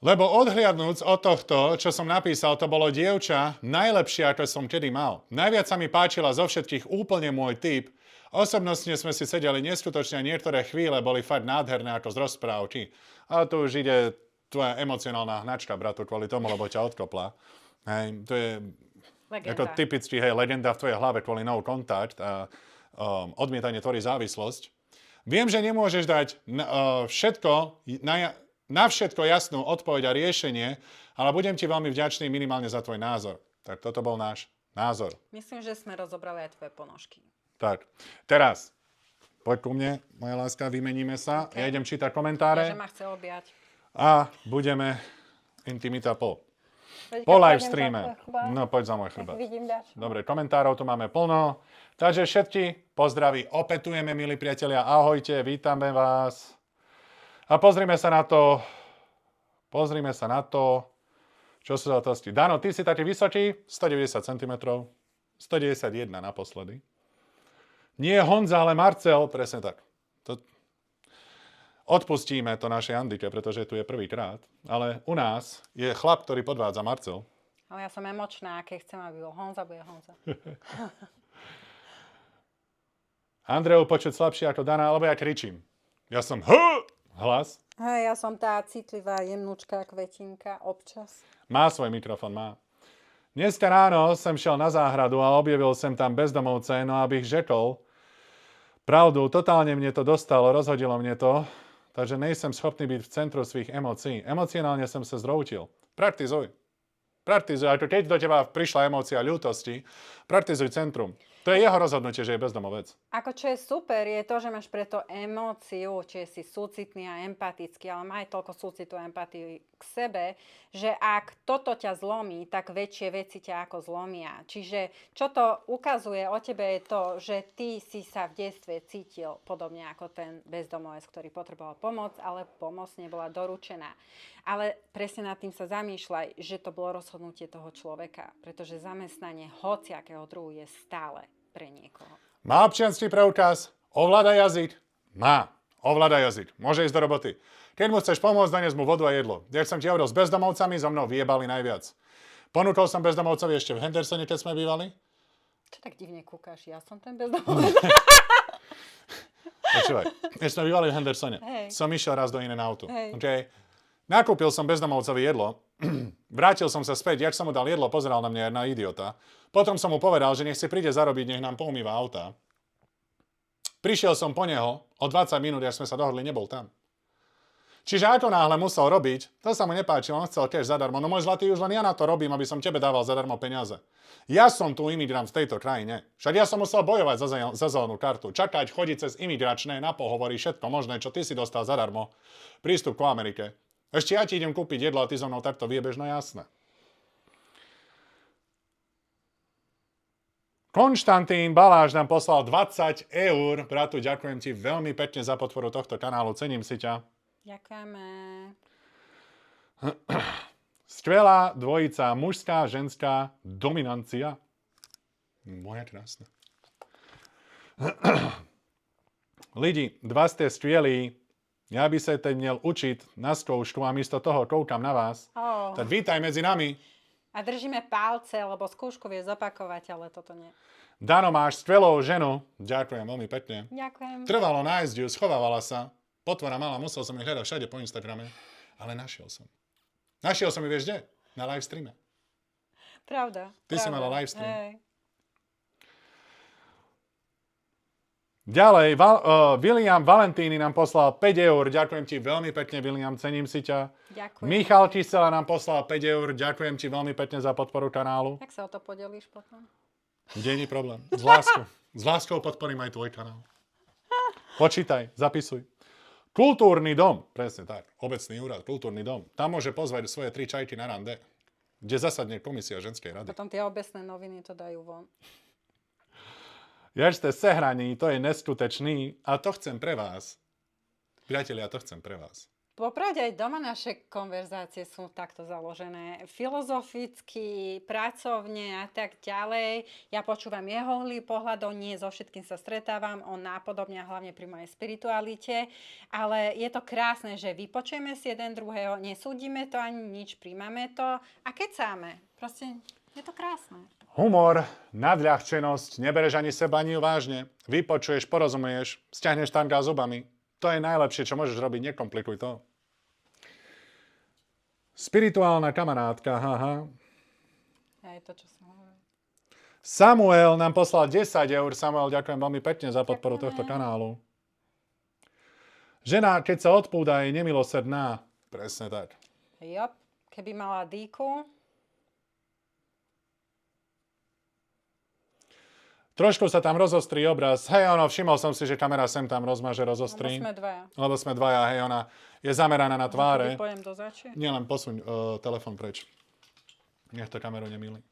Lebo odhliadnúc od tohto, čo som napísal, to bolo dievča najlepšie, ako som kedy mal. Najviac sa mi páčila zo všetkých úplne môj typ. Osobnostne sme si sedeli neskutočne, niektoré chvíle boli fakt nádherné ako z rozprávky. A tu už ide tvoja emocionálna hnačka, bratu, kvôli tomu, lebo ťa odkopla. Hej, to je legenda. Ako typický, legenda v tvojej hlave kvôli no contact a odmietanie tvorí závislosť. Viem, že nemôžeš dať na všetko jasnú odpoveď a riešenie, ale budem ti veľmi vďačný minimálne za tvoj názor. Tak toto bol náš názor. Myslím, že sme rozobrali aj tvoje ponožky. Tak, teraz poď ku mne, moja láska, vymeníme sa. Okay. Ja idem čítať komentáre. Ja, že ma chce objať. A budeme intimita po live streame. No, poď za môj chrbát. Dobre, komentárov tu máme plno. Takže všetky pozdraví opetujeme, milí priatelia. Ahojte, vítame vás. A pozrime sa na to, čo sú za tosti. Dano, ty si taký vysoký, 190 cm, 191 naposledy. Nie Honza, ale Marcel, presne tak. Odpustíme to našej Andike, pretože tu je prvýkrát. Ale u nás je chlap, ktorý podvádza Marcel. Ale ja som emočná, keď chcem, aby bol Honza, bude Honza. Andreu počuť slabšie ako Dana, alebo ja kričím. Ja som hlas. Hej, ja som tá citlivá jemnúčka kvetinka občas. Má svoj mikrofón, má. Dneska ráno som šiel na záhradu a objavil som tam bezdomovce, no abych řekol pravdu, totálne mne to dostalo, rozhodilo mne to, takže nejsem schopný byť v centru svých emócií. Emocionálne som sa zroutil. Praktizuj. Praktizuj. Ako keď do teba prišla emócia ľútosti, praktizuj centrum. To je jeho rozhodnutie, že je bezdomovec. Ako čo je super, je to, že máš preto emóciu, či si súcitný a empatický, ale má aj toľko súcitu a empatii k sebe, že ak toto ťa zlomí, tak väčšie veci ťa ako zlomia. Čiže čo to ukazuje o tebe je to, že ty si sa v detstve cítil podobne ako ten bezdomovec, ktorý potreboval pomoc, ale pomoc nebola doručená. Ale presne nad tým sa zamýšľaj, že to bolo rozhodnutie toho človeka, pretože zamestnanie hociakého druhu je stále pre niekoho. Má občiansky preukaz, ovláda jazyk? Má. Ovláda jazyk. Môže ísť do roboty. Keď mu chceš pomôcť, donies mu vodu a jedlo. Jak som ti hovoril, s bezdomovcami so mnou vyjebali najviac. Ponúkol som bezdomovcovi ešte v Hendersone, keď sme bývali. Čo tak divne kúkaš? Ja som ten bezdomovec. Počúvaj, keď sme bývali v Hendersone, som išiel raz do In-N-Outu. Okay? Nakúpil som bezdomovcovi jedlo, vrátil som sa späť, jak som mu dal jedlo, pozeral na mňa jedna idiota. Potom som mu povedal, že nech si príde zarobiť, nech nám poumýva auta. Prišiel som po neho, o 20 minút, až sme sa dohodli, nebol tam. Čiže ako náhle musel robiť, to sa mu nepáčilo, on chcel cash zadarmo. No môj zlatý, už len ja na to robím, aby som tebe dával zadarmo peniaze. Ja som tu imigrant v tejto krajine. Však ja som musel bojovať za zelenú kartu, čakať, chodiť cez imigračné, na pohovory, všetko možné, čo ty si dostal zadarmo. Prístup ku Amerike. Ešte ja ti idem kúpiť jedlo a ty so mnou takto vyjebeš, no jasné. Konštantín Baláš nám poslal 20 eur. Bratu, ďakujem ti veľmi pekne za podporu tohto kanálu. Cením si ťa. Ďakujeme. Skvelá dvojica, mužská, ženská dominancia. Moja krásna. Lidi, dva ste skvělí. Ja by sa teď měl učiť na skúšku a místo toho koukám na vás. Tak vítaj medzi nami. A držíme palce, lebo skúšku vie zopakovať, ale toto nie. Dano, máš skvelou ženu. Ďakujem veľmi pekne. Ďakujem. Trvalo nájsť ju, schovávala sa. Potvora mala, musel som ju hľadať všade po Instagrame. Ale našiel som. Našiel som ju, vieš kde? Na live streame. Pravda. Ty si mala live stream. Hej. Ďalej, William Valentíny nám poslal 5 eur. Ďakujem ti veľmi pekne, William, cením si ťa. Ďakujem. Michal Kysela nám poslal 5 eur. Ďakujem ti veľmi pekne za podporu kanálu. Jak sa o to podelíš potom? Nie je problém. S láskou. S láskou podporím aj tvoj kanál. Počítaj, zapisuj. Kultúrny dom. Presne tak. Obecný úrad, kultúrny dom. Tam môže pozvať svoje 3 čajky na rande, kde zasadne komisia ženskej rady. Potom tie obecné noviny to dajú von. Jak ste sehraní, to je neskutečný a to chcem pre vás. Priatelia, to chcem pre vás. Popravde aj doma naše konverzácie sú takto založené. Filozoficky, pracovne a tak ďalej. Ja počúvam jeho pohľadov, nie so všetkým sa stretávam, on nápodobňa hlavne pri mojej spiritualite. Ale je to krásne, že vypočujeme si jeden druhého, nesúdime to ani nič, príjmame to a kecáme. Proste je to krásne. Humor, nadľahčenosť, nebereš ani seba, ani vážne. Vypočuješ, porozumieš, stiahneš tanga zubami. To je najlepšie, čo môžeš robiť, nekomplikuj to. Spirituálna kamarátka, haha. Aj to, čo som hovoril. Samuel nám poslal 10 eur. Samuel, ďakujem veľmi pekne za podporu tohto kanálu. Žena, keď sa odpúda, je nemilosrdná. Presne tak. Jop, keby mala dýku. Trošku sa tam rozostrí obraz. Hej, všimol som si, že kamera sem tam rozmaže, rozostrí. Lebo sme dvaja. Hej, ona je zameraná na tváre. Pojem do zači. Nielen posuň telefon preč. Nech to kameru nemýli.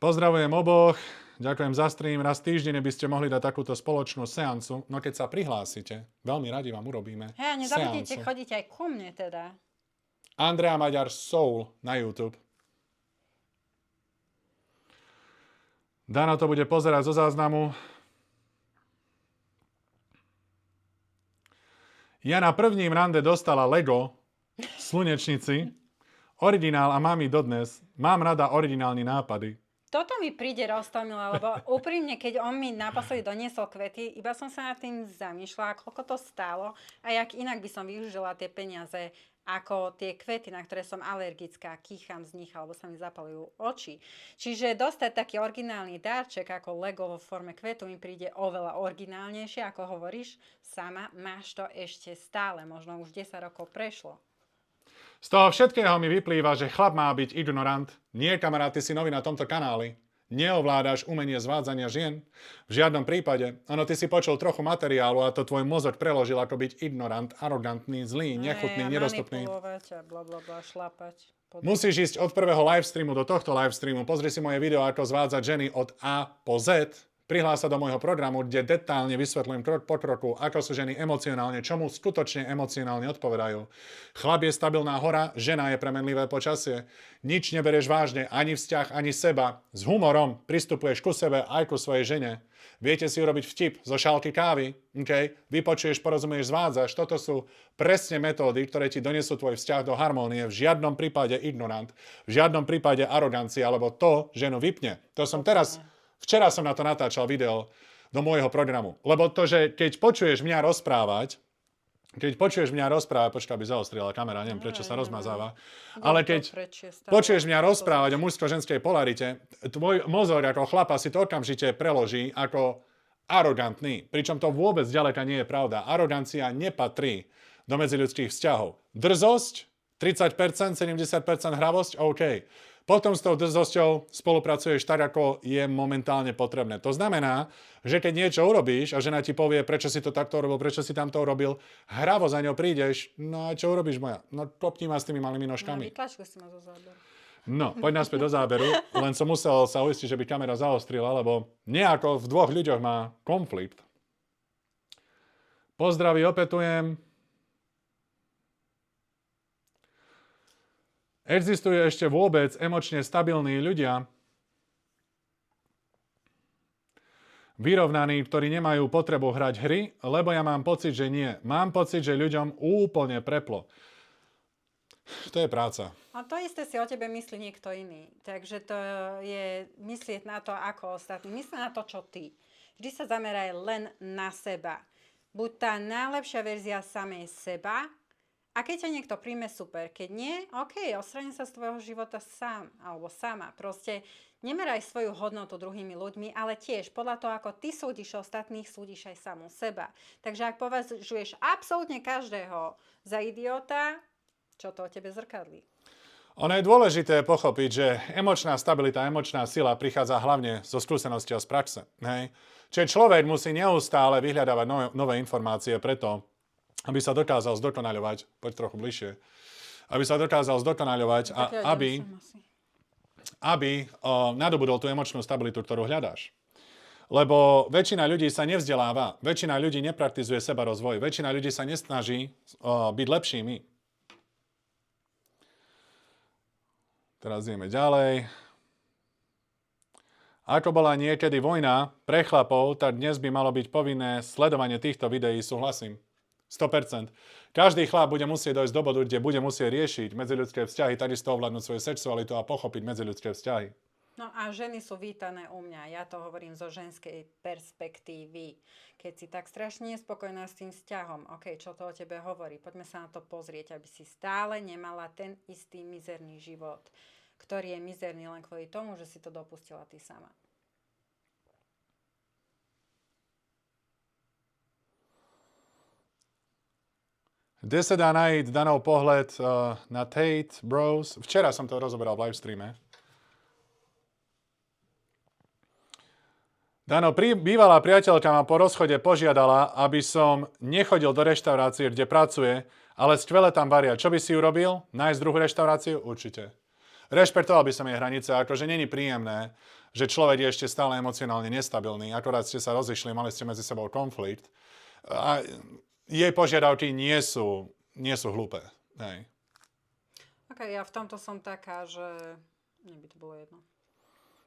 Pozdravujem oboch. Ďakujem za stream. Raz týždenne by ste mohli dať takúto spoločnú seancu. No keď sa prihlásite, veľmi radi vám urobíme Hej, nezabudnite chodiť aj ku mne teda. Andrea Maďar Soul na YouTube. Dano to bude pozerať zo záznamu. Ja na prvním rande dostala Lego slunečnici. Originál a mám ich dodnes. Mám rada originálne nápady. toto mi príde roztomilé, lebo úprimne, keď on mi naposledy doniesol kvety, iba som sa nad tým zamýšľala, koľko to stálo a jak inak by som využila tie peniaze ako tie kvety, na ktoré som alergická, kýcham z nich alebo sa mi zapalujú oči. Čiže dostať taký originálny darček ako Lego vo forme kvetu mi príde oveľa originálnejšie, ako hovoríš, sama máš to ešte stále, možno už 10 rokov prešlo. Z toho všetkého mi vyplýva, že chlap má byť ignorant. Nie, kamarát, ty si nový na tomto kanáli. Neovládaš umenie zvádzania žien? V žiadnom prípade. Ono, ty si počul trochu materiálu a to tvoj mozog preložil ako byť ignorant, arogantný, zlý, nechutný, nedostupný. Manipulovať a blablabla, šlapať. Musíš ísť od prvého livestreamu do tohto livestreamu. Pozri si moje video, ako zvádzať ženy od A po Z. Prihlás sa do môjho programu, kde detálne vysvetľujem krok po kroku, ako sú ženy emocionálne, čomu skutočne emocionálne odpovedajú. Chlap je stabilná hora, žena je premenlivé počasie. Nič neberieš vážne, ani vzťah, ani seba. S humorom pristupuješ ku sebe aj ku svojej žene. Viete si urobiť vtip zo šálky kávy, okay? Vypočuješ, porozumieš, zvádzaš. Toto sú presne metódy, ktoré ti donesú tvoj vzťah do harmónie. V žiadnom prípade ignorant, v žiadnom prípade arogancia, alebo to ženu vypne. To som teraz... Včera som na to natáčal video do môjho programu. Lebo to, že keď počuješ mňa rozprávať, počkaj, aby zaostrila kamera, neviem, prečo sa rozmazáva, ale keď počuješ mňa rozprávať o mužsko-ženskej polarite, tvoj mozog ako chlapa si to okamžite preloží ako arogantný. Pričom to vôbec ďaleka nie je pravda. Arogancia nepatrí do medziľudských vzťahov. Drzosť, 30%, 70% hravosť, OK. Potom s tou drzosťou spolupracuješ tak, ako je momentálne potrebné. To znamená, že keď niečo urobíš a žena ti povie, prečo si to takto urobil, prečo si tamto urobil, hravo za ňou prídeš, no a čo urobíš moja? No kopni ma s tými malými nožkami. Vytlačil si ma zo záberu. No, poď naspäť do záberu, len som musel sa uistiť, že by kamera zaostrila, lebo nejako v dvoch ľuďoch má konflikt. Pozdraví opätujem. Existujú ešte vôbec emočne stabilní ľudia, vyrovnaní, ktorí nemajú potrebu hrať hry, lebo ja mám pocit, že nie. Mám pocit, že ľuďom úplne preplo. To je práca. A to isté si o tebe myslí niekto iný. Takže to je myslieť na to, ako ostatní. Myslí na to, čo ty. Vždy sa zameraj len na seba. Buď tá najlepšia verzia samej seba. A keď ťa niekto príjme, super. Keď nie, OK, odstráň sa z tvojho života sám alebo sama. Proste nemeraj svoju hodnotu druhými ľuďmi, ale tiež podľa toho, ako ty súdiš ostatných, súdiš aj samú seba. Takže ak považuješ absolútne každého za idiota, čo to o tebe zrkadlí? Ono je dôležité pochopiť, že emočná stabilita, emočná sila prichádza hlavne zo skúsenosti a z praxe. Hej? Čiže človek musí neustále vyhľadávať nové informácie preto, aby sa dokázal zdokonaľovať, poď trochu bližšie, aby sa dokázal zdokonaľovať a aby nadobudol tú emočnú stabilitu, ktorú hľadáš. Lebo väčšina ľudí sa nevzdeláva, väčšina ľudí nepraktizuje sebarozvoj, väčšina ľudí sa nesnaží byť lepšími. Teraz ideme ďalej. Ako bola niekedy vojna pre chlapov, tak dnes by malo byť povinné sledovanie týchto videí, súhlasím. 100%. Každý chlap bude musieť dojsť do bodu, kde bude musieť riešiť medziľudské vzťahy, takisto ovládnuť svoju sexualitu a pochopiť medziľudské vzťahy. No a ženy sú vítané u mňa. Ja to hovorím zo ženskej perspektívy. Keď si tak strašne nespokojná s tým vzťahom, OK, čo to o tebe hovorí? Poďme sa na to pozrieť, aby si stále nemala ten istý mizerný život, ktorý je mizerný len kvôli tomu, že si to dopustila ty sama. Kde sa dá nájsť Danov pohľad na Tate Bros? Včera som to rozoberal v livestreame. Dano, bývalá priateľka ma po rozchode požiadala, aby som nechodil do reštaurácie, kde pracuje, ale skvele tam varia. Čo by si urobil? Nájsť druhú reštauráciu? Určite. Rešpektoval by som jej hranice, akože není príjemné, že človek je ešte stále emocionálne nestabilný, akorát ste sa rozišli, mali ste medzi sebou konflikt. A jej požiadavky nie sú hlúpe. Hej. Ok, ja v tomto som taká, že mne by to bolo jedno.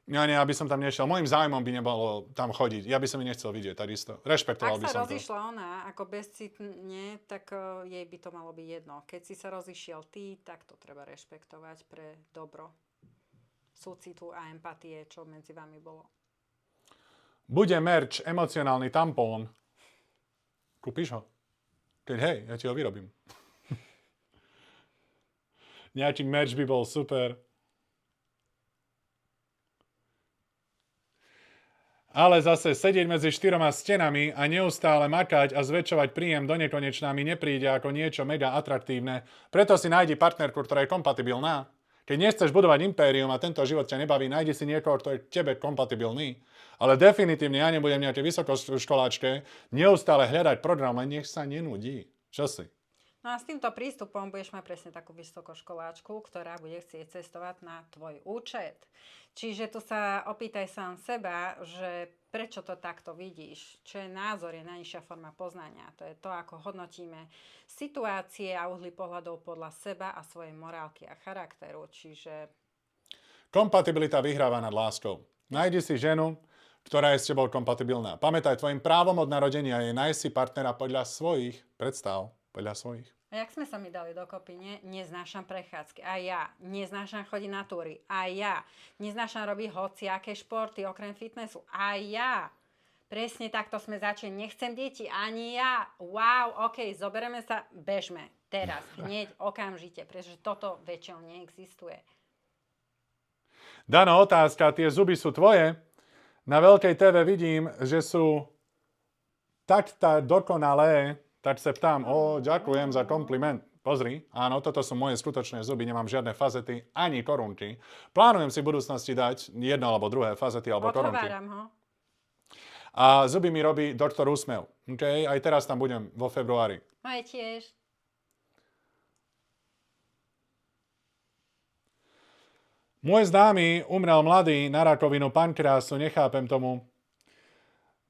Ja nie, aby som tam nešiel. Mojím záujmom by nebolo tam chodiť. Ja by som ju nechcel vidieť, takisto. Rešpektoval by som to. Ak sa rozišla ona ako bezcitne, tak jej by to malo byť jedno. Keď si sa rozišiel ty, tak to treba rešpektovať pre dobro súcitu a empatie, čo medzi vami bolo. Bude merch, emocionálny tampón. Kúpiš ho? Keď hej, ja ti ho vyrobím. Nejaký merch by bol super. Ale zase sedieť medzi 4 stenami a neustále makať a zväčšovať príjem do nekonečná mi nepríde ako niečo mega atraktívne. Preto si nájdi partnerku, ktorá je kompatibilná. Keď nechceš budovať impérium a tento život ťa nebaví, nájdi si niekoho, kto je tebe kompatibilný. Ale definitívne ja nebudem nejaké vysokoškoláčke neustále hľadať program, len nech sa nenudí. Čo si? No a s týmto prístupom budeš mať presne takú vysokoškoláčku, ktorá bude chcieť cestovať na tvoj účet. Čiže tu sa opýtaj sám seba, že prečo to takto vidíš, čo je názor, je najnižšia forma poznania. To je to, ako hodnotíme situácie a uhly pohľadov podľa seba a svojej morálky a charakteru. Čiže Kompatibilita vyhráva nad láskou. Nájdi si ženu, ktorá je s tebou kompatibilná. Pamätaj, tvojim právom od narodenia je nájsť si partnera podľa svojich predstav, podľa svojich. a jak sme sa mi dali dokopy, neznášam prechádzky. A ja. Neznášam chodiť na túry. A ja. Neznášam robiť hociaké športy okrem fitnessu. A ja. Presne takto sme začali. Nechcem deti. Ani ja. Wow, OK, zoberieme sa, bežme. Teraz, hneď, okamžite. Pretože toto väčšinou neexistuje. Dano, otázka, tie zuby sú tvoje? Na veľkej TV vidím, že sú tak dokonalé, tak sa ptám, ďakujem za kompliment. Pozri, áno, toto sú moje skutočné zuby, nemám žiadne fazety ani korunky. Plánujem si v budúcnosti dať jedno alebo druhé fazety alebo korunky. Otváram ho. A zuby mi robí doktor Úsmev. Okay? Aj teraz tam budem vo februári. Moje tiež. Môj známy umrel mladý na rakovinu pankreasu, nechápem tomu.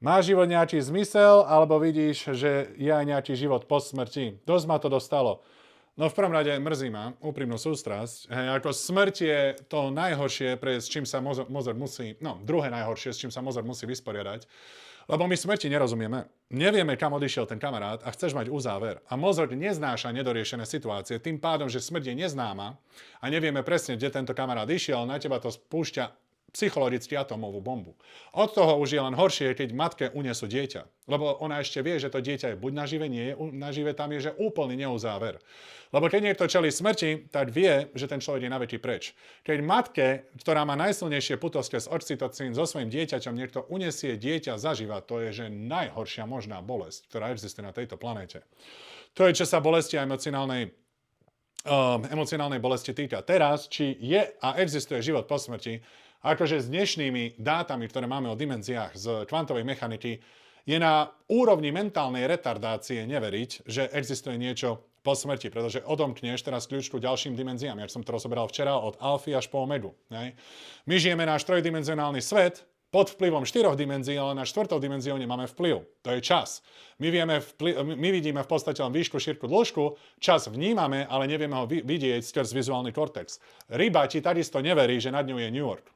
Má život nejaký zmysel, alebo vidíš, že je aj nejaký život po smrti? Dosť ma to dostalo. No v prvom rade mrzí ma, úprimnú sústrasť. Ako smrť je to najhoršie, s čím sa mozog musí, druhé najhoršie, s čím sa mozog musí vysporiadať. Lebo my smrti nerozumieme. Nevieme, kam odišiel ten kamarát a chceš mať uzáver. A mozog neznáša nedoriešené situácie. Tým pádom, že smrť je neznáma a nevieme presne, kde tento kamarát išiel, na teba to spúšťa psychologicky atómovú bombu. Od toho už je len horšie, keď matke unesú dieťa. Lebo ona ešte vie, že to dieťa je buď nažive, nie je nažive, tam je, že úplný neuzáver. Lebo keď niekto čelí smrti, tak vie, že ten človek je na veky preč. Keď matke, ktorá má najsilnejšie putovské z oxytocín so svojím dieťaťom, niekto unesie dieťa zaživa, to je, že najhoršia možná bolesť, ktorá existuje na tejto planéte. To je, čo sa bolesti a emocionálnej bolesti týka. Teraz, či je a existuje život po smrti, akože s dnešnými dátami, ktoré máme o dimenziách z kvantovej mechaniky, je na úrovni mentálnej retardácie neveriť, že existuje niečo po smrti, pretože odomkneš teraz kľúčku ďalším dimenziám. Ja som to rozoberal včera od alfy až po omegu. Ne? My žijeme náš trojdimenzionálny svet pod vplyvom 4 dimenzií, ale na 4. dimenziou nemáme vplyv. To je čas. My vidíme v podstate len výšku, šírku, dĺžku, čas vnímame, ale nevieme ho vidieť skrz vizuálny kortex. Ryba ti takisto neverí, že nad ňou je New York.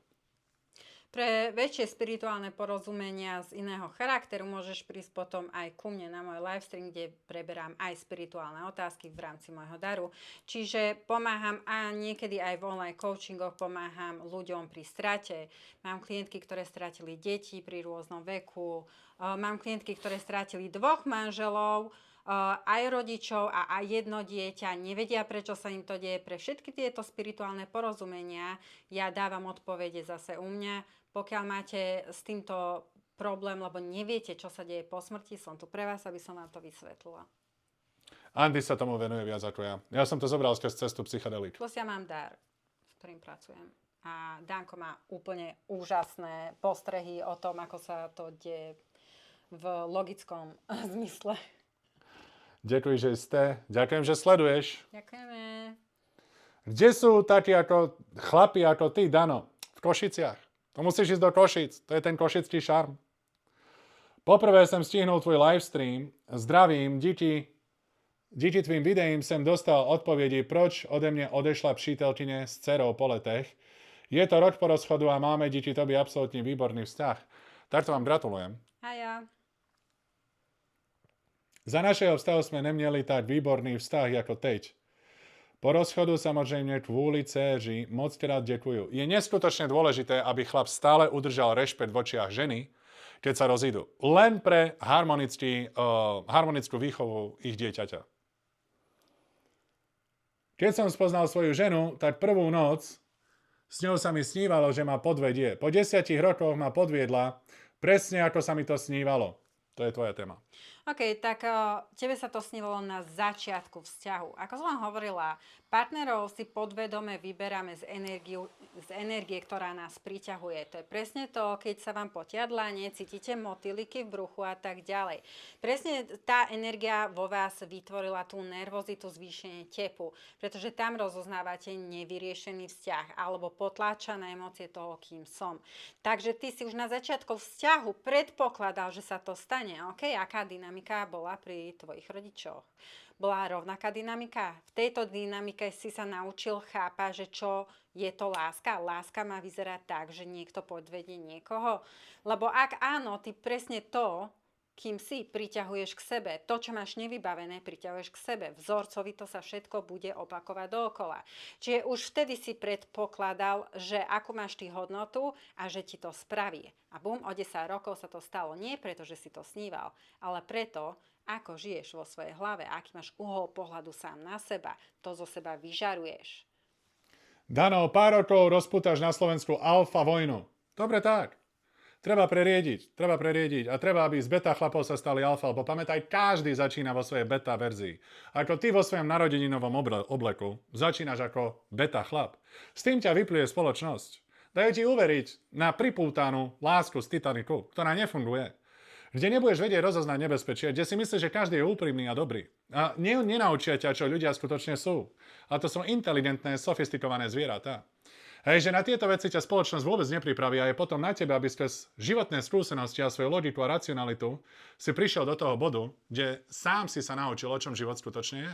Pre väčšie spirituálne porozumenia z iného charakteru môžeš prísť potom aj ku mne na môj livestream, kde preberám aj spirituálne otázky v rámci môjho daru. Čiže pomáham a niekedy aj v online coachingoch pomáham ľuďom pri strate. Mám klientky, ktoré stratili deti pri rôznom veku. Mám klientky, ktoré stratili 2 manželov, aj rodičov a aj jedno dieťa, nevedia, prečo sa im to deje. Pre všetky tieto spirituálne porozumenia ja dávam odpovede zase u mňa. Pokiaľ máte s týmto problém, lebo neviete, čo sa deje po smrti, som tu pre vás, aby som vám to vysvetlila. Andy sa tomu venuje viac ako ja. Ja som to zobral skrz cestu psychedelík. Plus ja mám dar, s ktorým pracujem. A Danko má úplne úžasné postrehy o tom, ako sa to deje v logickom zmysle. Ďakujem, že ste. Ďakujem, že sleduješ. Ďakujeme. Kde sú takí ako chlapi ako ty, Dano? V Košiciach. To musíš ísť do Košic. To je ten košický šarm. Poprvé som stihnul tvoj livestream. Zdravím, díky tvým videím som dostal odpovedi, proč ode mne odešla přítelkyne s dcerou po letech. Je to rok po rozchodu a máme díky tobě absolútne výborný vzťah. Takto vám gratulujem. A ja. Za našeho vztahu sme neměli tak výborný vztah ako teď. Po rozchodu samozrejme kvôli dcéři moc krát ďakujú. Je neskutočne dôležité, aby chlap stále udržal rešpekt v očiach ženy, keď sa rozídu. Len pre harmonickú výchovu ich dieťaťa. Keď som spoznal svoju ženu, tak prvú noc s ňou sa mi snívalo, že ma podvedie. Po 10 rokoch ma podviedla, presne ako sa mi to snívalo. To je tvoja téma. OK, tak tebe sa to snívalo na začiatku vzťahu. Ako som vám hovorila, partnerov si podvedome vyberáme z energie, ktorá nás priťahuje. To je presne to, keď sa vám potia dlane, cítite motýliky v bruchu a tak ďalej. Presne tá energia vo vás vytvorila tú nervozitu, zvýšenie tepu, pretože tam rozoznávate nevyriešený vzťah alebo potláčané emócie toho, kým som. Takže ty si už na začiatku vzťahu predpokladal, že sa to stane. OK, aká dynamika bola pri tvojich rodičoch? Bola rovnaká dynamika? V tejto dynamike si sa naučil chápať, že čo je to láska? Láska má vyzerať tak, že niekto podvedie niekoho? Lebo ak áno, ty presne to, kým si, priťahuješ k sebe. To, čo máš nevybavené, priťahuješ k sebe. Vzorcovito sa všetko bude opakovať dookola. Čiže už vtedy si predpokladal, že akú máš ty hodnotu a že ti to spraví. A bum, o 10 rokov sa to stalo. Nie preto, že si to sníval, ale preto, ako žiješ vo svojej hlave, aký máš uhol pohľadu sám na seba, to zo seba vyžaruješ. Dano, pár rokov rozputáš na Slovensku alfa vojnu. Dobre tak. Treba preriediť a treba, aby z beta chlapov sa stali alfa, lebo pamätaj, každý začína vo svojej beta verzii. Ako ty vo svojom narodeninovom obleku začínaš ako beta chlap. S tým ťa vypluje spoločnosť. Dajú ti uveriť na pripútanú lásku z Titaniku, ktorá nefunguje. Kde nebudeš vedieť rozoznať nebezpečie, kde si myslíš, že každý je úprimný a dobrý. A nenaučia ťa, čo ľudia skutočne sú. A to sú inteligentné, sofistikované zvieratá. Hej, že na tieto veci ťa spoločnosť vôbec nepripraví a je potom na tebe, aby skrz životné skúsenosti a svoju logiku a racionalitu si prišiel do toho bodu, kde sám si sa naučil, o čom život skutočne je.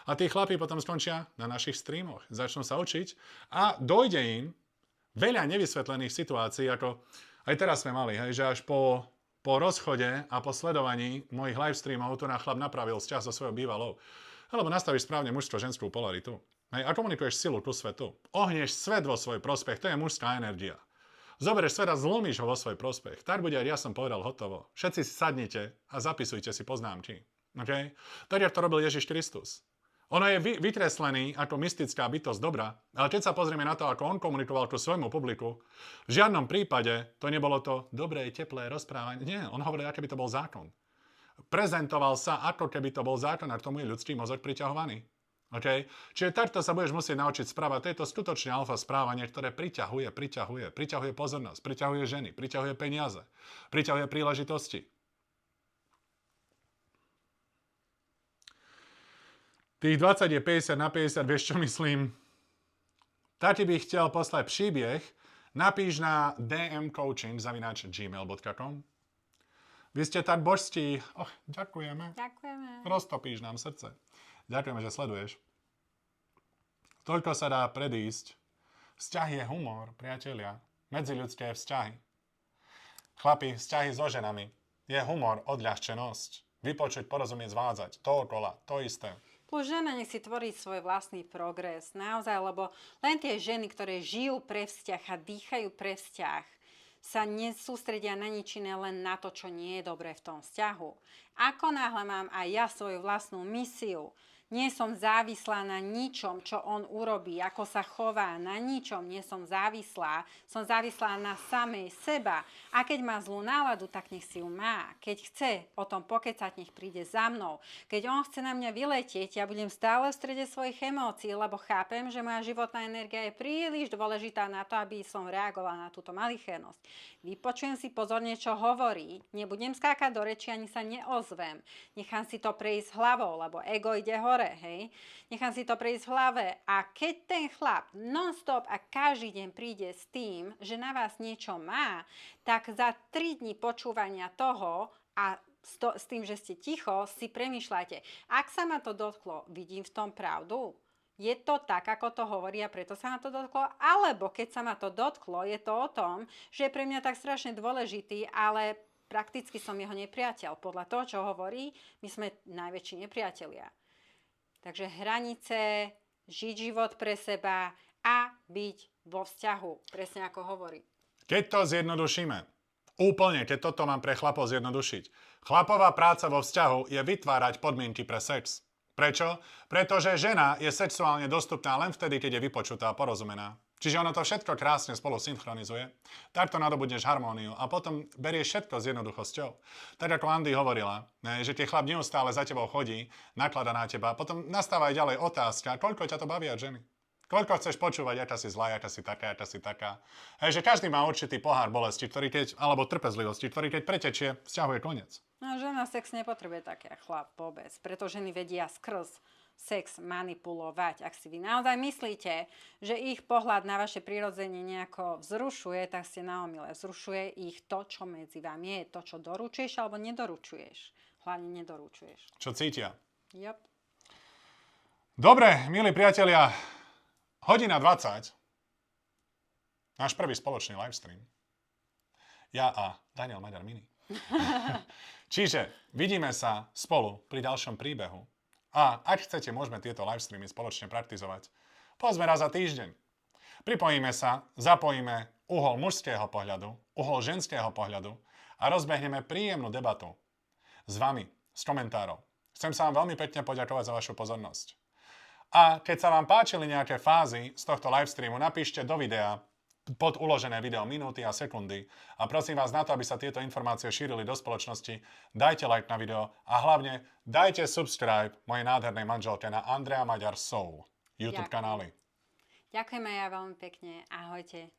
A tí chlapi potom skončia na našich streamoch, začnú sa učiť a dojde im veľa nevysvetlených situácií, ako aj teraz sme mali, hej, že až po rozchode a po sledovaní mojich live streamov tu na chlap napravil vzťah so svojou bývalou. Alebo nastavíš správne mužsko-ženskú polaritu. Hej, a komunikuješ silu ku svetu. Ohneš svet vo svoj prospech, to je mužská energia. Zoberieš svet a zlomíš ho vo svoj prospech. Tak bude, ja som povedal, hotovo. Všetci si sadnite a zapisujte si poznámky. Okay? Tak, jak to robil Ježiš Kristus. Ono je vytreslený ako mystická bytosť dobra, ale keď sa pozrieme na to, ako on komunikoval ku svojmu publiku, v žiadnom prípade to nebolo to dobré, teplé rozprávanie. Nie, on hovoril, aké by to bol zákon. Prezentoval sa, ako keby to bol zákon, a k tomu je ľudský mozog priťahovaný. Okay? Čiže takto sa budeš musieť naučiť správať. To je to skutočne alfa správanie, ktoré priťahuje pozornosť, priťahuje ženy, priťahuje peniaze, priťahuje príležitosti. Tých 20 je 50 na 50, vieš čo myslím? Taký by chcel poslať príbeh, napíš na dmcoaching@gmail.com. Vy ste tak božstí. Ďakujeme. Ďakujeme. Roztopíš nám srdce. Ďakujeme, že sleduješ. Toľko sa dá predísť. Vzťah je humor, priatelia. Medziľudské vzťahy. Chlapi, vzťahy so ženami. Je humor, odľahčenosť. Vypočuť, porozumieť, zvádzať. To okolo, to isté. Plus žena nech si tvorí svoj vlastný progres. Naozaj, lebo len tie ženy, ktoré žijú pre vzťah a dýchajú pre vzťah, sa nesústredia na nič iné, len na to, čo nie je dobré v tom vzťahu. Ako náhle mám aj ja svoju vlastnú misiu, nie som závislá na ničom, čo on urobí, ako sa chová, na ničom nie som závislá na samej seba. A keď má zlú náladu, tak nech si ju má. Keď chce o tom pokecať, nech príde za mnou. Keď on chce na mňa vyletieť, ja budem stále v strede svojich emócií, lebo chápem, že moja životná energia je príliš dôležitá na to, aby som reagovala na túto malichernosť. Vypočujem si pozorne, čo hovorí, nebudem skákať do reči, ani sa neozvem. Nechám si to prejsť hlavou, lebo ego ide hore. Hej. Nechám si to prejsť v hlave a keď ten chlap non-stop a každý deň príde s tým, že na vás niečo má, tak za 3 dní počúvania toho a s tým, že ste ticho, si premýšľate, ak sa ma to dotklo, vidím v tom pravdu? Je to tak, ako to hovorí a preto sa ma to dotklo? Alebo keď sa ma to dotklo, je to o tom, že je pre mňa tak strašne dôležitý, ale prakticky som jeho nepriateľ. Podľa toho, čo hovorí, my sme najväčší nepriatelia. Takže hranice žiť život pre seba a byť vo vzťahu. Presne ako hovorí. Keď to zjednodušíme, úplne, keď toto mám pre chlapov zjednodušiť, chlapová práca vo vzťahu je vytvárať podmienky pre sex. Prečo? Pretože žena je sexuálne dostupná len vtedy, keď je vypočutá a porozumená. Čiže ono to všetko krásne spolu synchronizuje. Takto nadobudneš harmóniu a potom berieš všetko s jednoduchosťou. Tak ako Andy hovorila, že keď chlap neustále za tebou chodí, naklada na teba, potom nastáva aj ďalej otázka, koľko ťa to baví od ženy. Koľko chceš počúvať, aká si zlá, aká si taká. Hej, že každý má určitý pohár bolesti, alebo trpezlivosti, ktorý keď pretečie, vzťahu je koniec. No, žena sex nepotrebuje také chlap vôbec, preto ženy vedia skrz sex manipulovať. Ak si vy naozaj myslíte, že ich pohľad na vaše prirodzenie nejako vzrušuje, tak ste na omyle. Vzrušuje ich to, čo medzi vami je, to, čo doručuješ alebo nedoručuješ. Hlavne nedoručuješ. Čo cítia? Yep. Dobre, milí priatelia, 1:20, náš prvý spoločný livestream. Ja a Daniel Maďar Mini. Čiže vidíme sa spolu pri ďalšom príbehu. A ak chcete, môžeme tieto livestreamy spoločne praktizovať. Povedzme raz za týždeň. Pripojíme sa, zapojíme uhol mužského pohľadu, uhol ženského pohľadu a rozbehneme príjemnú debatu s vami, s komentárov. Chcem sa vám veľmi pekne poďakovať za vašu pozornosť. A keď sa vám páčili nejaké fázy z tohto livestreamu, napíšte do videa pod uložené video minúty a sekundy. A prosím vás na to, aby sa tieto informácie šírili do spoločnosti, dajte like na video a hlavne dajte subscribe mojej nádhernej manželke na Andrea Maďar Soul YouTube kanály. Ďakujeme ja veľmi pekne. Ahojte.